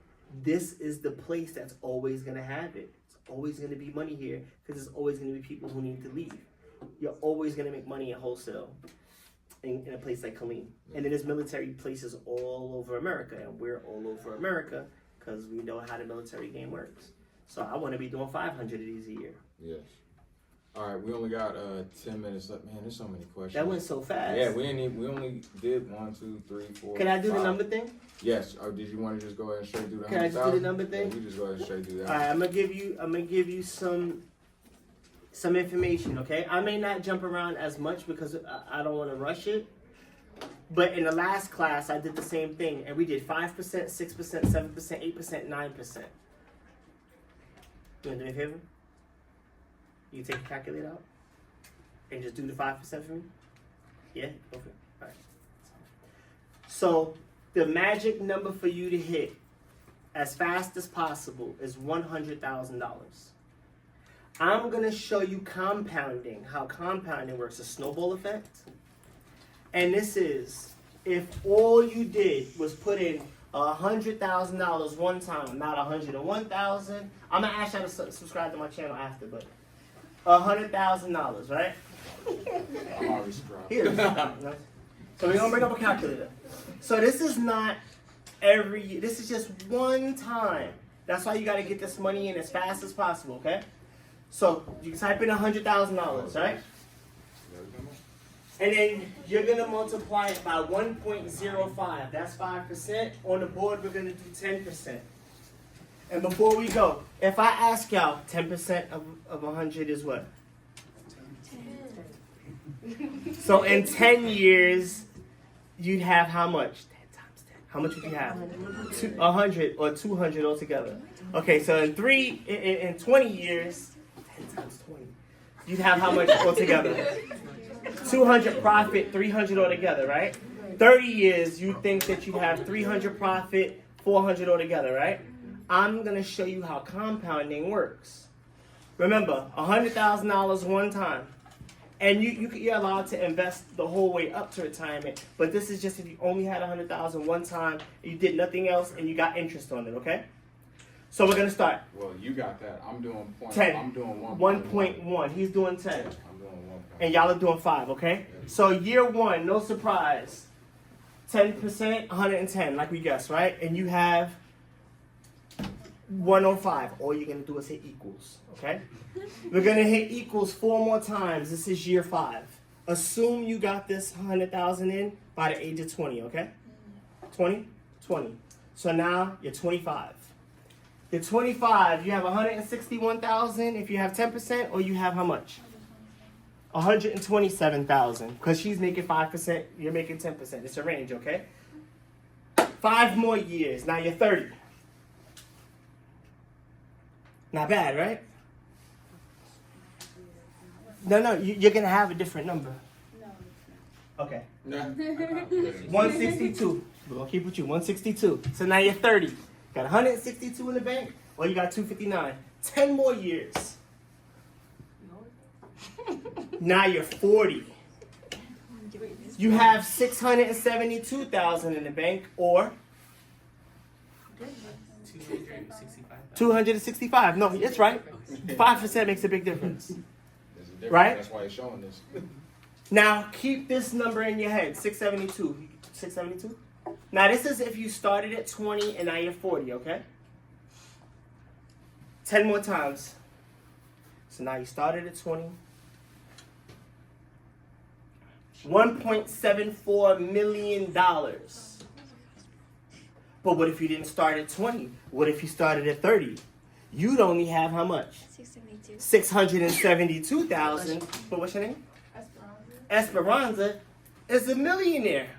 This is the place that's always going to have it. It's always going to be money here because there's always going to be people who need to leave. You're always going to make money at wholesale in a place like Killeen. And then there's military places all over America, and we're all over America because we know how the military game works. So I want to be doing 500 of these a year. Yes. All right, we only got 10 minutes left. Man, there's so many questions. That went so fast. Yeah, we only did 1, 2, 3, 4. Can I do 5. the number thing? Yes. Or did you want to just go ahead and straight do the Can I just do the number thing? Yeah, you just go ahead and straight do that. All right, I'm gonna give you some information. Okay, I may not jump around as much because I don't want to rush it, But in the last class, I did the same thing, and we did 5%, 6%, 7%, 8%, 9%. You want to do me a favor? You take a calculator out and just do the 5% for me? Yeah? Okay. All right. So the magic number for you to hit as fast as possible is $100,000. I'm going to show you compounding, how compounding works, a snowball effect. And this is if all you did was put in $100,000 one time, not $101,000. I'm going to ask you to subscribe to my channel after, but $100,000, right? I'm already subscribed. Here. So we're going to bring up a calculator. So this is not every year. This is just one time. That's why you got to get this money in as fast as possible, okay? So you can type in $100,000, right? And then you're going to multiply it by 1.05. That's 5%. On the board, we're going to do 10%. And before we go, if I ask y'all, 10% of 100 is what? 10. So in 10 years, you'd have how much? 10 times 10. How much would you have? 100 or 200 altogether. Okay, so in 20 years, 10 times 20, you'd have how much altogether? 200 profit, 300 altogether, right? 30 years, you think that you'd have 300 profit, 400 altogether, right? I'm going to show you how compounding works. Remember, $100,000 one time. And you're allowed to invest the whole way up to retirement. But this is just if you only had $100,000 one time, you did nothing else, and you got interest on it, okay? So we're going to start. Well, you got that. I'm doing 10. I'm doing 1.1. He's doing 10. I'm doing 1. And y'all are doing 5, okay? So year one, no surprise. 10%, 110, like we guessed, right? And you have 105. All you're going to do is hit equals, okay? We're going to hit equals 4 more times. This is year 5. Assume you got this 100,000 in by the age of 20, okay? 20? 20. So now you're 25. You're 25, you have 161,000 if you have 10%, or you have how much? 127,000, because she's making 5%, you're making 10%. It's a range, okay? 5 more years, now you're 30. Not bad, right? No, you're going to have a different number. No. Okay. Nah. 162. We're going to keep with you. 162. So now you're 30. Got 162 in the bank, or you got 259. 10 more years. Now you're 40. You have 672,000 in the bank, or 265. No, it's right. 5% makes a big difference. There's a difference. Right? That's why it's showing this. Now keep this number in your head. 672. 672. Now this is if you started at 20 and now you're 40. Okay. 10 more times. So now you started at 20. $1.74 million. But what if you didn't start at 20? What if you started at 30? You'd only have how much? 672,000. But what's your name? Esperanza is a millionaire.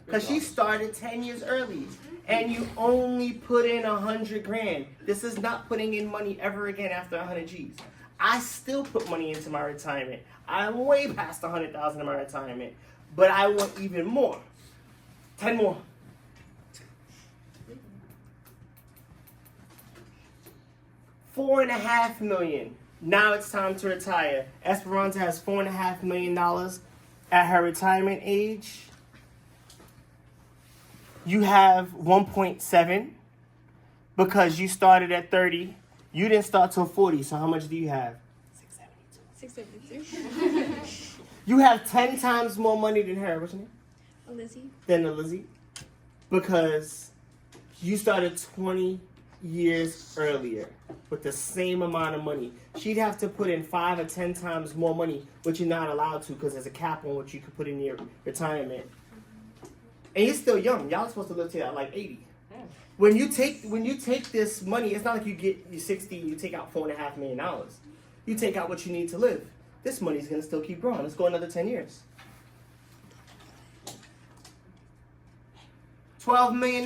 Because she started 10 years early. And you only put in 100 grand. This is not putting in money ever again after 100 G's. I still put money into my retirement. I'm way past 100,000 in my retirement. But I want even more. 10 more. $4.5 million. Now it's time to retire. Esperanza has $4.5 million at her retirement age. You have 1.7 because you started at 30. You didn't start till 40. So how much do you have? 672. You have 10 times more money than her. What's your name? Lizzie. Than Lizzie. Because you started 20 years earlier with the same amount of money. She'd have to put in 5 or 10 times more money, which you're not allowed to because there's a cap on what you could put in your retirement. And you're still young. Y'all supposed to live till like 80. When you take this money, it's not like you get you 60 and you take out $4.5 million. You take out what you need to live. This money's gonna still keep growing. Let's go another 10 years. $12 million.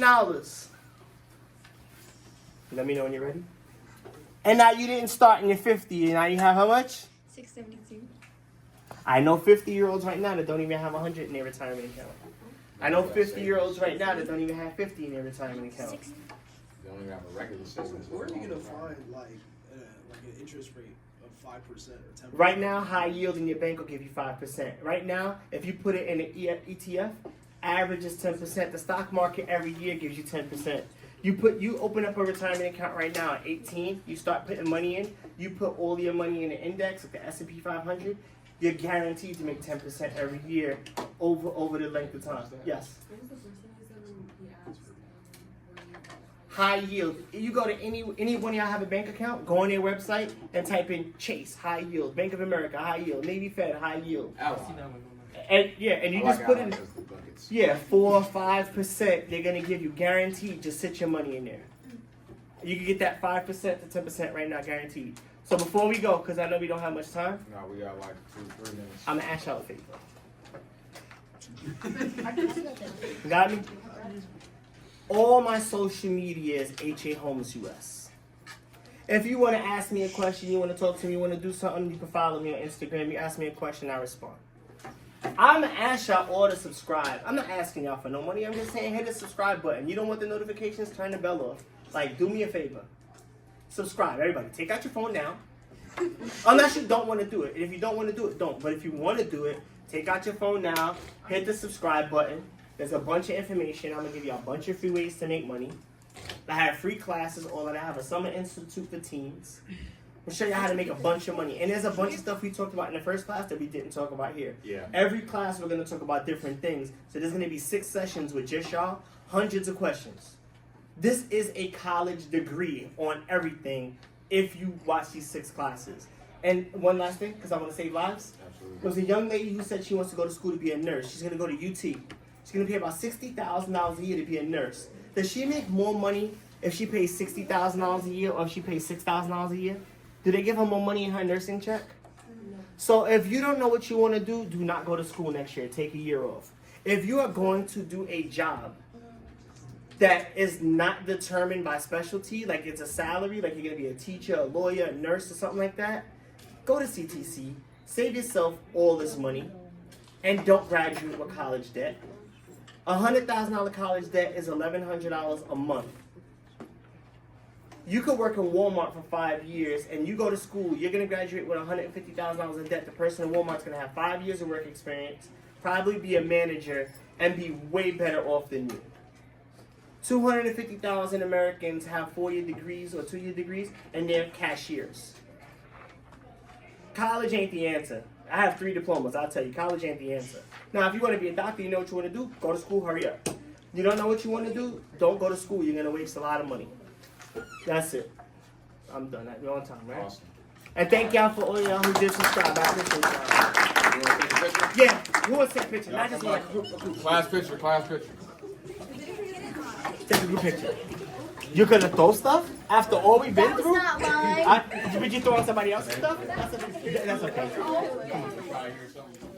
Let me know when you're ready. And now you didn't start in your 50, and now you have how much? 672. I know 50-year-olds right now that don't even have 100 in their retirement account. I know 50-year-olds right now that don't even have 50 in their retirement account. They don't even have a regular savings. Where are you gonna find like an interest rate of 5% or 10%? Right now, high yield in your bank will give you 5%. Right now, if you put it in an ETF, average is 10%. The stock market every year gives you 10%. You open up a retirement account right now at 18. You start putting money in. You put all your money in the index, like the S&P 500. You're guaranteed to make 10% every year over the length of time. Yes. High yield. You go to any one of y'all have a bank account, go on their website and type in Chase, high yield, Bank of America, high yield, Navy Fed, high yield. And you just put in 4 or 5%, they're gonna give you guaranteed. Just sit your money in there. You can get that 5% to 10% right now, guaranteed. So before we go, because I know we don't have much time, No, we got like 2-3 minutes. I'm gonna ask y'all a favor. You got me? All my social media is HAHOMES US. If you want to ask me a question, you want to talk to me, you want to do something, you can follow me on Instagram. You ask me a question, I respond. I'm going to ask y'all all to subscribe. I'm not asking y'all for no money. I'm just saying hit the subscribe button. You don't want the notifications, turn the bell off. Like, do me a favor. Subscribe. Everybody, take out your phone now. Unless you don't want to do it. And if you don't want to do it, don't. But if you want to do it, take out your phone now, hit the subscribe button. There's a bunch of information. I'm going to give you a bunch of free ways to make money. I have free classes, all of that. I have a summer institute for teens. I'll show you how to make a bunch of money. And there's a bunch of stuff we talked about in the first class that we didn't talk about here. Yeah. Every class we're going to talk about different things. So there's going to be 6 sessions with just y'all, hundreds of questions. This is a college degree on everything if you watch these 6 classes. And one last thing, because I want to save lives. Absolutely. There was a young lady who said she wants to go to school to be a nurse. She's going to go to UT. She's going to pay about $60,000 a year to be a nurse. Does she make more money if she pays $60,000 a year or if she pays $6,000 a year? Do they give her more money in her nursing check? No. So if you don't know what you want to do not go to school next year. Take a year off. If you are going to do a job that is not determined by specialty, like it's a salary, like you're going to be a teacher, a lawyer, a nurse, or something like that, go to CTC, save yourself all this money, and don't graduate with college debt. $100,000 college debt is $1,100 a month. You could work in Walmart for 5 years, and you go to school, you're going to graduate with $150,000 in debt. The person in Walmart's going to have 5 years of work experience, probably be a manager, and be way better off than you. 250,000 Americans have 4-year degrees or 2-year degrees, and they're cashiers. College ain't the answer. I have 3 diplomas. I'll tell you, college ain't the answer. Now, if you want to be a doctor, you know what you want to do, go to school, hurry up. You don't know what you want to do, don't go to school. You're going to waste a lot of money. That's it. I'm done. We're on time, right? Awesome. And thank y'all for all y'all who did subscribe. I appreciate y'all. You want to take a picture? Yeah, who wants to take a picture? Y'all Not just come like up. a group. Class picture, class picture. Take a group picture. You're going to throw stuff after all we've been through? Not mine. Did you throw on somebody else's stuff? That's okay. Probably hear something.